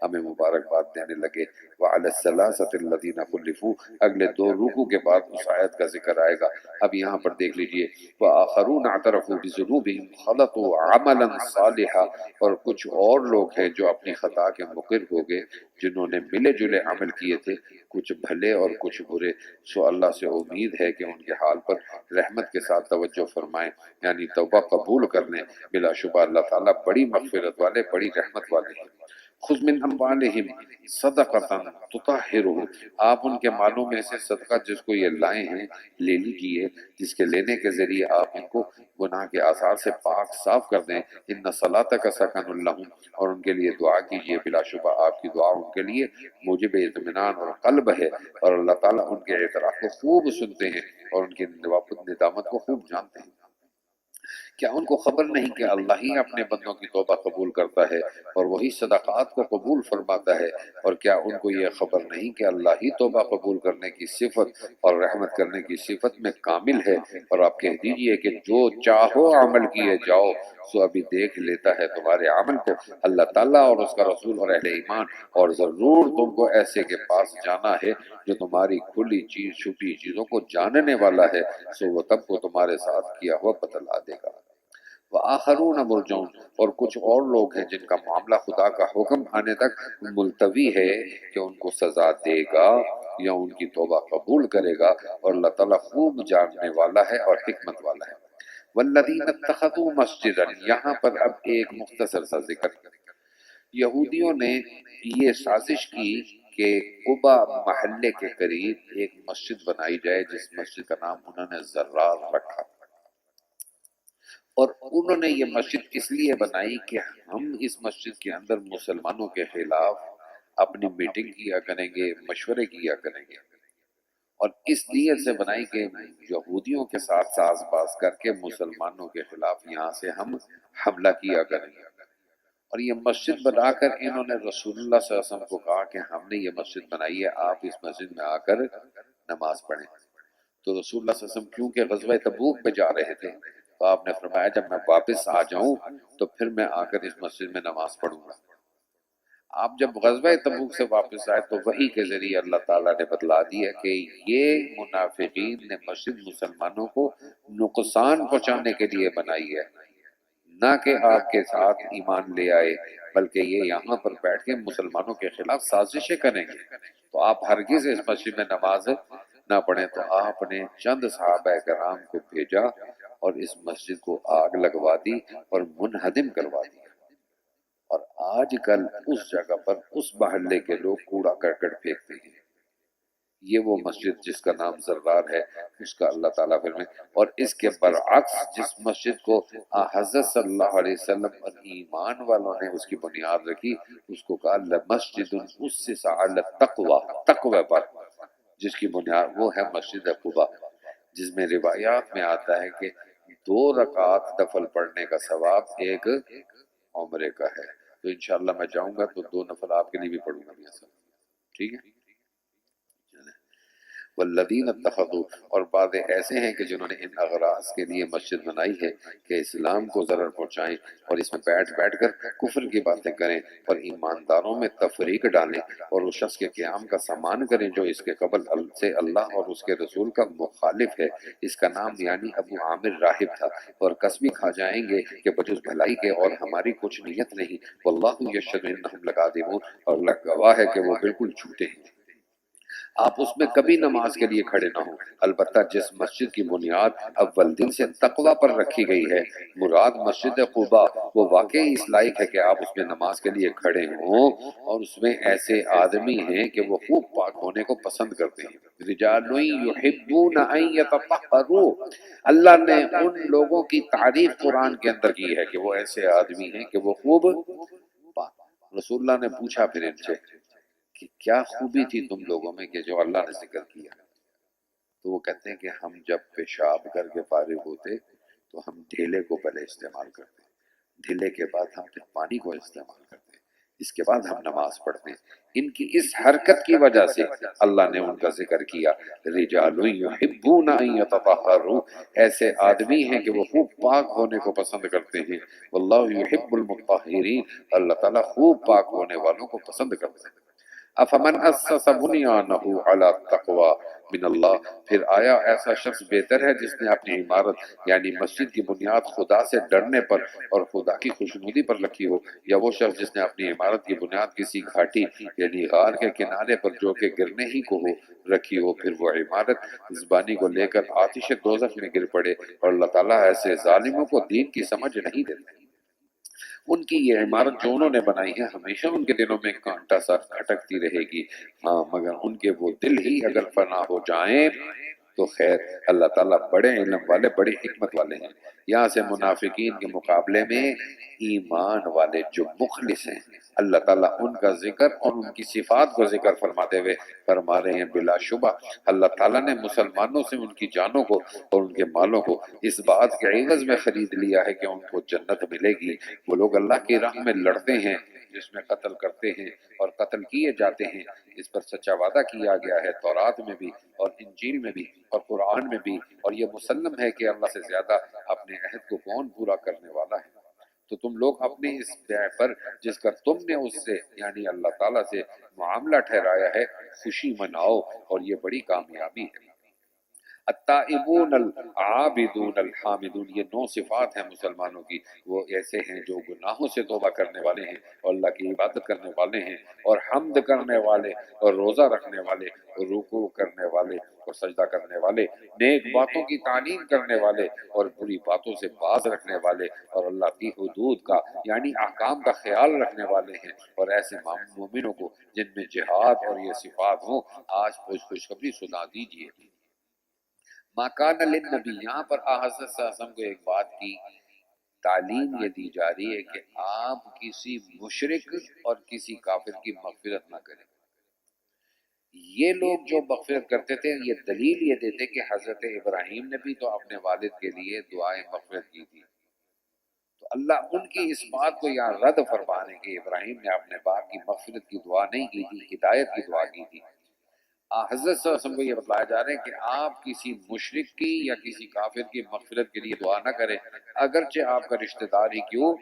ہمیں مبارکباد دینے لگے۔ وعلی الثلاثة الذین خلفوا، اگلے 2 رکوع کے بعد اس آیت کا ذکر آئے گا۔ اب یہاں پر دیکھ لیجئے وآخرون اعترفوا بذنوبہم خلطوا عملا صالحا، اور کچھ اور لوگ ہیں جو اپنی خطا کے مقر ہو گئے، جنہوں نے ملے جلے عمل کیے تھے، کچھ بھلے اور کچھ برے، سو اللہ سے امید ہے کہ ان کے حال پر رحمت کے ساتھ توجہ فرمائیں، یعنی توبہ قبول کرنے۔ بلا شبہ اللہ تعالیٰ بڑی مغفرت والے، بڑی رحمت والے ہیں۔ خذ من اموالہم صدقۃ تطہرہم، آپ ان کے مالوں میں سے صدقہ جس کو یہ لائے ہیں لے لیجئے، جس کے لینے کے ذریعے آپ ان کو گناہ کے آثار سے پاک صاف کر دیں۔ ان صلاتک سکن لہم، اور ان کے لیے دعا کیجئے، بلا شبہ آپ کی دعا ان کے لیے موجب اطمینان اور قلب ہے، اور اللہ تعالیٰ ان کے اعتراف کو خوب سنتے ہیں اور ان کی ندامت کو خوب جانتے ہیں۔ کیا ان کو خبر نہیں کہ اللہ ہی اپنے بندوں کی توبہ قبول کرتا ہے اور وہی صدقات کو قبول فرماتا ہے؟ اور کیا ان کو یہ خبر نہیں کہ اللہ ہی توبہ قبول کرنے کی صفت اور رحمت کرنے کی صفت میں کامل ہے؟ اور آپ کہہ دیجئے کہ جو چاہو عمل کیے جاؤ، سو ابھی دیکھ لیتا ہے تمہارے عمل کو اللہ تعالیٰ اور اس کا رسول اور اہل ایمان، اور ضرور تم کو ایسے کے پاس جانا ہے جو تمہاری کھلی چیز چھپی چیزوں کو جاننے والا ہے، سو وہ تب کو تمہارے ساتھ کیا ہوا بتلا دے گا۔ وآخرون مرجون، اور کچھ اور لوگ ہیں جن کا معاملہ خدا کا حکم آنے تک ملتوی ہے کہ ان کو سزا دے گا یا ان کی توبہ قبول کرے گا، اور اللہ تعالیٰ خوب جاننے والا ہے اور حکمت والا ہے۔ والذین اتخذوا مسجدا، یہاں پر اب ایک مختصر سا ذکر، یہودیوں نے یہ سازش کی کہ قبا محلے کے قریب ایک مسجد بنائی جائے، جس مسجد کا نام انہوں نے زرار رکھا، اور انہوں نے یہ مسجد اس لیے بنائی کہ ہم اس مسجد کے اندر مسلمانوں کے خلاف اپنی میٹنگ کیا کریں گے، مشورے کیا کریں گے، اور اس نیت سے بنائی کہ یہودیوں کے ساتھ ساز باز کر کے مسلمانوں کے خلاف یہاں سے ہم حملہ کیا کریں گے۔ اور یہ مسجد بنا کر انہوں نے رسول اللہ صلی اللہ علیہ وسلم کو کہا کہ ہم نے یہ مسجد بنائی ہے، آپ اس مسجد میں آ کر نماز پڑھیں۔ تو رسول اللہ صلی اللہ علیہ وسلم کیونکہ غزوہ تبوک پہ جا رہے تھے، تو آپ نے فرمایا جب میں واپس آ جاؤں تو پھر میں آ کر اس مسجد میں نماز پڑھوں گا۔ آپ جب غزوہ تبوک سے واپس آئے تو وحی کے ذریعے اللہ تعالیٰ نے بتلا دیا کہ یہ منافقین نے مسجد مسلمانوں کو نقصان پہنچانے کے لیے بنائی ہے، نہ کہ آپ کے ساتھ ایمان لے آئے، بلکہ یہ یہاں پر بیٹھ کے مسلمانوں کے خلاف سازشیں کریں گے۔ تو آپ ہرگز اس مسجد میں نماز نہ پڑھیں۔ تو آپ نے چند صحابہ کرام کو بھیجا اور اس مسجد کو آگ لگوا دی اور منہدم کروا دی۔ اور آج کل اس جگہ پر اس محلے کے لوگ کوڑا کرکٹ پھینکتے ہیں۔ یہ وہ مسجد جس کا نام زرار ہے، اس کا اللہ تعالیٰ فرمائے، اور اس کے برعکس جس مسجد کو حضرت صلی اللہ علیہ وسلم اور ایمان والوں نے اس کی بنیاد رکھی، اس کو کہا لمسجد اسس علی التقوی، تقوی پر، جس کی بنیاد وہ ہے مسجد قباء، جس میں روایات میں آتا ہے کہ 2 رکعات نفل پڑھنے کا ثواب ایک عمرے کا ہے۔ تو انشاءاللہ میں جاؤں گا تو 2 نفل آپ کے لیے بھی پڑھوں گا میاں صاحب، ٹھیک ہے؟ والذین اتخذوا، اور بعض ایسے ہیں کہ جنہوں نے ان اغراض کے لیے مسجد بنائی ہے کہ اسلام کو ضرر پہنچائیں اور اس میں بیٹھ بیٹھ کر کفر کی باتیں کریں اور ایمانداروں میں تفریق ڈالیں اور اس شخص کے قیام کا سامان کریں جو اس کے قبل سے اللہ اور اس کے رسول کا مخالف ہے۔ اس کا نام یعنی ابو عامر راہب تھا، اور قسمی کھا جائیں گے کہ بجز بھلائی کے اور ہماری کچھ نیت نہیں، واللہ یشہد انہم لکاذبون، اور اللہ گواہ ہے کہ وہ بالکل جھوٹے ہیں۔ آپ اس میں کبھی نماز کے لیے کھڑے نہ ہوں، البتہ جس مسجد کی بنیاد اول دن سے تقوی پر رکھی گئی ہے، مراد مسجد قباء، وہ واقعی اس لائق ہے کہ آپ اس میں نماز کے لیے کھڑے ہوں، اور اس میں ایسے آدمی ہیں کہ وہ خوب پاک ہونے کو پسند کرتے ہیں۔ رجال یحبون ان یتطہروا، اللہ نے ان لوگوں کی تعریف قرآن کے اندر کی ہے کہ وہ ایسے آدمی ہیں کہ وہ خوب پاک۔ رسول اللہ نے پوچھا پھر ان سے کہ کیا خوبی تھی تم لوگوں میں کہ جو اللہ نے ذکر کیا؟ تو وہ کہتے ہیں کہ ہم جب پیشاب کر کے فارغ ہوتے تو ہم ڈھیلے کو پہلے استعمال کرتے، ڈھیلے کے بعد ہم پھر پانی کو استعمال کرتے، اس کے بعد ہم نماز پڑھتے ہیں۔ ان کی اس حرکت کی وجہ سے اللہ نے ان کا ذکر کیا، رجال یحبون ان یتطہروا، ایسے آدمی ہیں کہ وہ خوب پاک ہونے کو پسند کرتے ہیں، واللہ یحب المطہرین، اللہ تعالیٰ خوب پاک ہونے والوں کو پسند کرتے ہیں۔ افمن اسس بنیانہ علی التقوی من اللہ، پھر آیا ایسا شخص بہتر ہے جس نے اپنی عمارت یعنی مسجد کی بنیاد خدا سے ڈرنے پر اور خدا کی خوشنودی پر رکھی ہو، یا وہ شخص جس نے اپنی عمارت کی بنیاد کسی گھاٹی یعنی غار کے کنارے پر جو کہ گرنے ہی کو ہو رکھی ہو، پھر وہ عمارت زبانی کو لے کر آتش دوزخ میں گر پڑے، اور اللہ تعالیٰ ایسے ظالموں کو دین کی سمجھ نہیں دیتے۔ ان کی یہ عمارت جو انہوں نے بنائی ہے ہمیشہ ان کے دلوں میں کانٹا سا کھٹکتی رہے گی، ہاں مگر ان کے وہ دل ہی اگر فنا ہو جائیں تو خیر، اللہ تعالیٰ بڑے علم والے، بڑی حکمت والے ہیں۔ یہاں سے منافقین کے مقابلے میں ایمان والے جو مخلص ہیں، اللہ تعالیٰ ان کا ذکر اور ان کی صفات کو ذکر فرماتے ہوئے فرما رہے ہیں بلا شبہ اللہ تعالیٰ نے مسلمانوں سے ان کی جانوں کو اور ان کے مالوں کو اس بات کے عوض میں خرید لیا ہے کہ ان کو جنت ملے گی۔ وہ لوگ اللہ کی راہ میں لڑتے ہیں، جس میں قتل کرتے ہیں اور قتل کیے جاتے ہیں، اس پر سچا وعدہ کیا گیا ہے تورات میں بھی اور انجیل میں بھی اور قرآن میں بھی، اور یہ مسلم ہے کہ اللہ سے زیادہ اپنے عہد کو کون پورا کرنے والا ہے۔ تو تم لوگ اپنے اس بیع پر جس کا تم نے اس سے یعنی اللہ تعالیٰ سے معاملہ ٹھہرایا ہے خوشی مناؤ، اور یہ بڑی کامیابی ہے۔ التائبون العابدون الحامدون، یہ 9 صفات ہیں مسلمانوں کی، وہ ایسے ہیں جو گناہوں سے توبہ کرنے والے ہیں اور اللہ کی عبادت کرنے والے ہیں اور حمد کرنے والے اور روزہ رکھنے والے اور رکوع کرنے والے اور سجدہ کرنے والے، نیک باتوں کی تعلیم کرنے والے اور بری باتوں سے باز رکھنے والے، اور اللہ کی حدود کا یعنی احکام کا خیال رکھنے والے ہیں، اور ایسے مومنوں کو جن میں جہاد اور یہ صفات ہوں آج خوشخبری سنا دیجیے۔ ماکان للنبی، یہاں پر حضرت صلی اللہ علیہ وسلم کو ایک بات کی تعلیم یہ دی جا رہی ہے کہ آپ کسی مشرک اور کسی کافر کی مغفرت نہ کریں۔ یہ لوگ جو مغفرت کرتے تھے یہ دلیل یہ دیتے کہ حضرت ابراہیم نے بھی تو اپنے والد کے لیے دعائیں مغفرت کی تھی، تو اللہ ان کی اس بات کو یہاں رد فرمانے کہ ابراہیم نے اپنے باپ کی مغفرت کی دعا نہیں کی تھی، ہدایت کی دعا کی تھی۔ حضرت صلی اللہ علیہ وسلم کو یہ بتلایا جا رہا ہے کہ آپ کسی مشرک کی یا کسی کافر کی مغفرت کے لیے دعا نہ کریں، اگرچہ آپ کا رشتہ دار ہی کیوں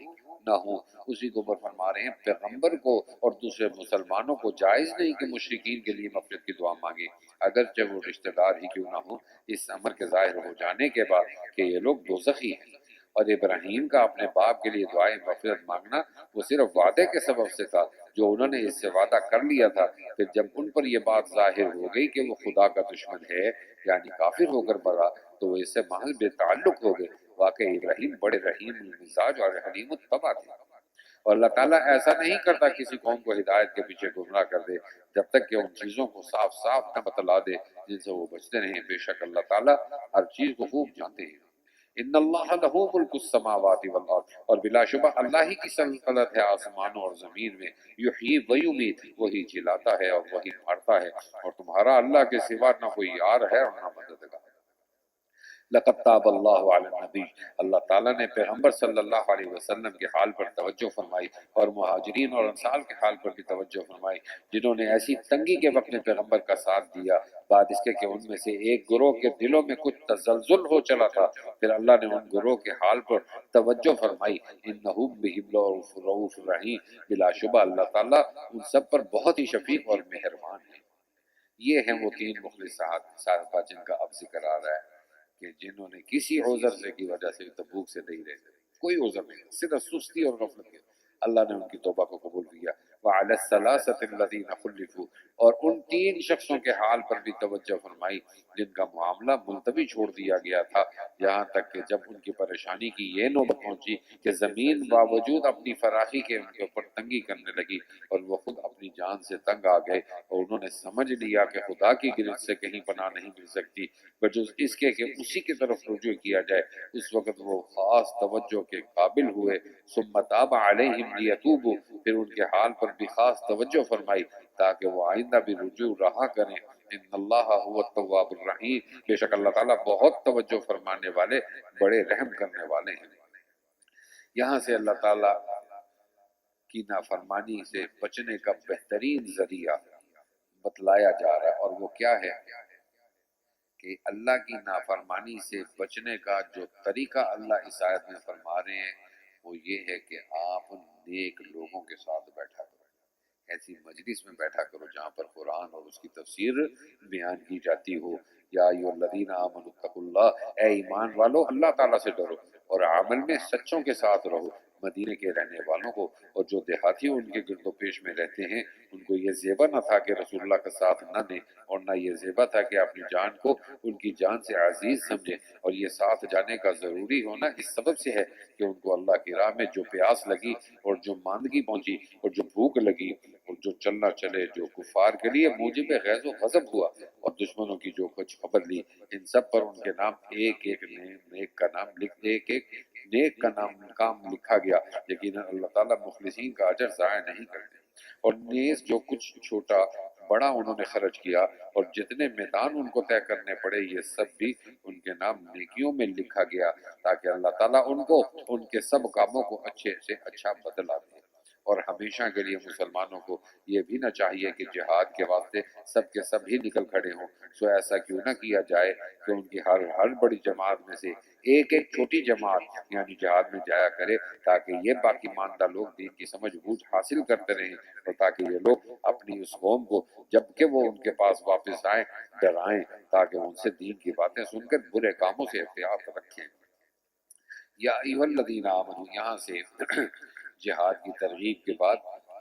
نہ ہو۔ اسی کو اوپر فرما رہے ہیں پیغمبر کو اور دوسرے مسلمانوں کو جائز نہیں کہ مشرکین کے لیے مغفرت کی دعا مانگے، اگرچہ وہ رشتہ دار ہی کیوں نہ ہوں، اس امر کے ظاہر ہو جانے کے بعد کہ یہ لوگ دوزخی ہیں۔ اور ابراہیم کا اپنے باپ کے لیے دعائیں مغفرت مانگنا وہ صرف وعدے کے سبب سے تھا جو انہوں نے اس سے وعدہ کر لیا تھا، پھر جب ان پر یہ بات ظاہر ہو گئی کہ وہ خدا کا دشمن ہے یعنی کافر ہو کر بڑھا تو وہ اس سے محض بے تعلق ہو گئے۔ واقعی ابراہیم بڑے رحیم المزاج اور حلیم الطبع تھے، اور اللہ تعالیٰ ایسا نہیں کرتا کسی قوم کو ہدایت کے پیچھے گمراہ کر دے جب تک کہ ان چیزوں کو صاف صاف نہ بتلا دے جن سے وہ بچتے رہیں۔ بے شک اللہ تعالیٰ ہر چیز کو خوب جانتے ہیں۔ ان اللہ لہ ملک السماوات والارض، اور بلا شبہ اللہ ہی کی سلطنت ہے آسمانوں اور زمین میں۔ یحیی و یمیت، وہی جلاتا ہے اور وہی مارتا ہے، اور تمہارا اللہ کے سوا نہ کوئی یار ہے اور نہ مددگار۔ لقد تاب اللہ علی النبی، اللہ تعالیٰ نے پیغمبر صلی اللہ علیہ وسلم کے حال پر توجہ فرمائی اور مہاجرین اور انصار کے حال پر بھی توجہ فرمائی جنہوں نے ایسی تنگی کے وقت میں پیغمبر کا ساتھ دیا، بعد اس کے کہ ان میں سے ایک گروہ کے دلوں میں کچھ تزلزل ہو چلا تھا، پھر اللہ نے ان گروہ کے حال پر توجہ فرمائی۔ انہو بہم رؤوف رحیم، بلا شبہ اللہ تعالیٰ ان سب پر بہت ہی شفیق اور مہربان ہے۔ یہ ہیں وہ تین مخلص صحابہ جن کا اب ذکر آ رہا ہے کہ جنہوں نے کسی عذر سے کی وجہ سے تبوک سے نہیں رہے، کوئی عذر نہیں، صرف سستی اور غفلت ہے، اللہ نے ان کی توبہ کو قبول کیا۔ وعلی الثلاثة الذین خلفوا، اور ان تین شخصوں کے حال پر بھی توجہ فرمائی جن کا معاملہ ملتوی چھوڑ دیا گیا تھا، یہاں تک کہ جب ان کی پریشانی کی یہ نوبت پہنچی کہ زمین باوجود اپنی فراخی کے ان کے اوپر تنگی کرنے لگی اور وہ خود اپنی جان سے تنگ آ گئے، اور انہوں نے سمجھ لیا کہ خدا کی گرفت سے کہیں پناہ نہیں مل سکتی بجز اس کے کہ اسی کی طرف رجوع کیا جائے۔ اس وقت وہ خاص توجہ کے قابل ہوئے۔ ثم تاب علیہم لیتوبوا، پھر ان کے حال پر بھی خاص توجہ فرمائی تاکہ وہ آئندہ بھی رجوع رہا کریں۔ ان اللہ هو التواب الرحیم، بے شک اللہ تعالیٰ بہت توجہ فرمانے والے، بڑے رحم کرنے والے ہیں۔ یہاں سے اللہ تعالیٰ کی نافرمانی سے بچنے کا بہترین ذریعہ بتلایا جا رہا ہے، اور وہ کیا ہے کہ اللہ کی نافرمانی سے بچنے کا جو طریقہ اللہ اس آیت میں فرما رہے ہیں وہ یہ ہے کہ آپ نیک لوگوں کے ساتھ بیٹھا کرو، ایسی مجلس میں بیٹھا کرو جہاں پر قرآن اور اس کی تفسیر بیان کی جاتی ہو۔ یا ایھا الذین آمنوا اتقوا اللہ، اے ایمان والو اللہ تعالیٰ سے ڈرو اور عمل میں سچوں کے ساتھ رہو۔ مدینے کے رہنے والوں کو اور جو دیہاتی ان کے گرد و پیش میں رہتے ہیں ان کو یہ زیبا نہ تھا کہ رسول اللہ کا ساتھ نہ دیں، اور نہ یہ زیبا تھا کہ اپنی جان کو ان کی جان سے عزیز سمجھیں، اور یہ ساتھ جانے کا ضروری ہونا اس سبب سے ہے کہ ان کو اللہ کی راہ میں جو پیاس لگی اور جو ماندگی پہنچی اور جو بھوک لگی اور جو چلنا چلے، جو کفار کے لیے موجب غیظ و غضب ہوا اور دشمنوں کی جو کچھ خبر لی، ان سب پر ان کے نام ایک ایک نیک کا نام کام لکھا گیا۔ یقیناً اللہ تعالیٰ مخلصین کا اجر ضائع نہیں کرتے۔ اور نیز جو کچھ چھوٹا بڑا انہوں نے خرچ کیا اور جتنے میدان ان کو طے کرنے پڑے یہ سب بھی ان کے نام نیکیوں میں لکھا گیا تاکہ اللہ تعالیٰ ان کو ان کے سب کاموں کو اچھے سے اچھا بدلہ دے۔ اور ہمیشہ کے لیے مسلمانوں کو یہ بھی نہ چاہیے کہ جہاد کے واسطے سب کے سب ہی نکل کھڑے ہوں، سو ایسا کیوں نہ کیا جائے کہ ان کی ہر بڑی جماعت میں سے ایک ایک چھوٹی جماعت یعنی جہاد میں جایا کرے تاکہ یہ باقی ماندہ لوگ دین کی سمجھ بوجھ حاصل کرتے رہیں، اور تاکہ یہ لوگ اپنی اس قوم کو جب کہ وہ ان کے پاس واپس آئیں ڈرائیں تاکہ ان سے دین کی باتیں سن کر برے کاموں سے احتیاط رکھیں۔ یا ایھا الذین آمنوا، یہاں سے جہاد کی ترغیب کے بعد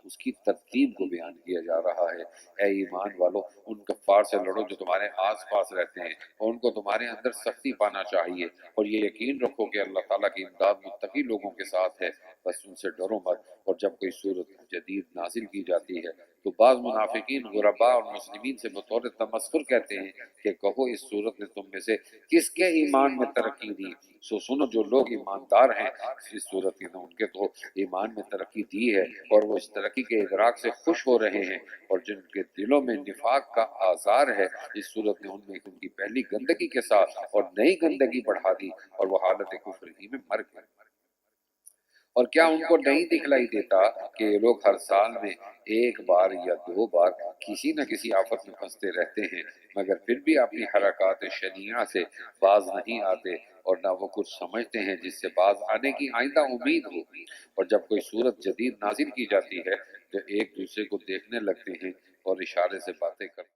اس کی ترتیب کو بیان کیا جا رہا ہے۔ اے ایمان والو، ان کفار سے لڑو جو تمہارے آس پاس رہتے ہیں، اور ان کو تمہارے اندر سختی پانا چاہیے، اور یہ یقین رکھو کہ اللہ تعالیٰ کی امداد متقی لوگوں کے ساتھ ہے، بس ان سے ڈرو مت۔ اور جب کوئی صورت جدید نازل کی جاتی ہے تو بعض منافقین غرباء اور مسلمین سے بطور تمسخر کہتے ہیں کہ کہو اس صورت نے تم میں سے کس کے ایمان میں ترقی دی؟ سو سنو، جو لوگ ایماندار ہیں اس صورت نے ان کے تو ایمان میں ترقی دی ہے اور وہ اس ترقی کے ادراک سے خوش ہو رہے ہیں، اور جن کے دلوں میں نفاق کا آزار ہے اس صورت نے ان میں ان کی پہلی گندگی کے ساتھ اور نئی گندگی بڑھا دی اور وہ حالت کفر ہی میں مر گئے۔ اور کیا ان کو نہیں دکھلائی دیتا کہ یہ لوگ ہر سال میں ایک بار یا دو بار کسی نہ کسی آفت میں پھنستے رہتے ہیں، مگر پھر بھی اپنی حرکات شنیعہ سے باز نہیں آتے؟ اور نہ وہ کچھ سمجھتے ہیں جس سے باز آنے کی آئندہ امید ہو، اور جب کوئی صورت جدید نازل کی جاتی ہے تو ایک دوسرے کو دیکھنے لگتے ہیں اور اشارے سے باتیں کرتے ہیں۔